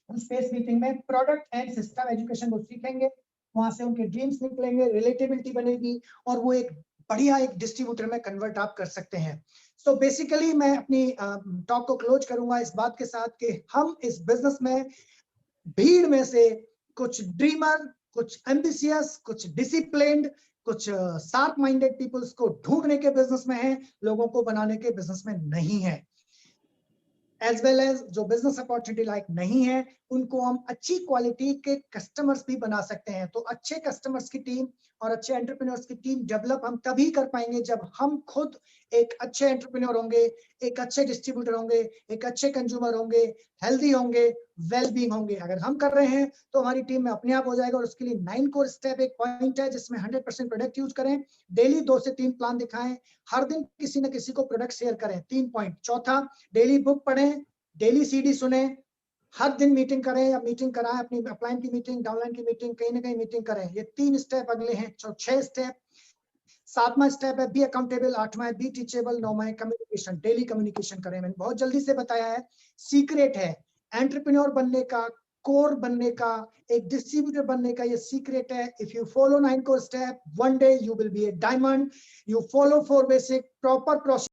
उस पेस मीटिंग में प्रोडक्ट एंड सिस्टम एजुकेशन को सीखेंगे, वहां से उनके ड्रीम्स निकलेंगे, रिलेटेबिलिटी बनेगी, और वो एक बढ़िया एक डिस्ट्रीब्यूटर में कन्वर्ट आप कर सकते हैं। सो बेसिकली मैं अपनी टॉक को क्लोज करूंगा इस बात के साथ कि हम इस बिजनेस में भीड़ में से कुछ ड्रीमर, कुछ एम्बिशियस, कुछ डिसिप्लिन्ड, कुछ शार्प माइंडेड पीपल्स को ढूंढने के बिजनेस में है, लोगों को बनाने के बिजनेस में नहीं है। एज वेल एज जो बिजनेस अपॉर्चुनिटी लाइक नहीं है, उनको हम अच्छी क्वालिटी के कस्टमर्स भी बना सकते हैं। तो अच्छे कस्टमर्स की टीम और अच्छे एंटरप्रेन्योर्स की टीम डेवलप हम तभी कर पाएंगे जब हम खुद एक अच्छे एंटरप्रेन्योर होंगे, एक अच्छे डिस्ट्रीब्यूटर होंगे, एक अच्छे कंज्यूमर होंगे, हेल्दी होंगे, वेल बीइंग होंगे। अगर हम कर रहे हैं तो हमारी टीम में अपने आप हो जाएगा। और उसके लिए 9 कोर स्टेप एक पॉइंट है, जिसमें 100% प्रोडक्ट यूज करें, डेली 2 से 3 प्लान दिखाएं, हर दिन किसी न किसी को प्रोडक्ट शेयर करें, 3 पॉइंट। चौथा, डेली बुक पढ़ें, डेली सीडी सुने, हर दिन मीटिंग करें या मीटिंग कराएं, अपनी अपलाइन की मीटिंग, डाउनलाइन की मीटिंग, कहीं ना कहीं मीटिंग करें। ये 3 स्टेप अगले हैं। 6 स्टेप। 7वां स्टेप है बी अकाउंटेबल, 8वां है बी टीचेबल, 9वां है कम्युनिकेशन, डेली कम्युनिकेशन करें। मैंने बहुत जल्दी से बताया है, सीक्रेट है एंटरप्रेन्योर बनने का, कोर बनने का, एक डिस्ट्रीब्यूटर बनने का, ये सीक्रेट है। If you follow 9 core step, one day you will be a diamond. You follow 4 basic proper process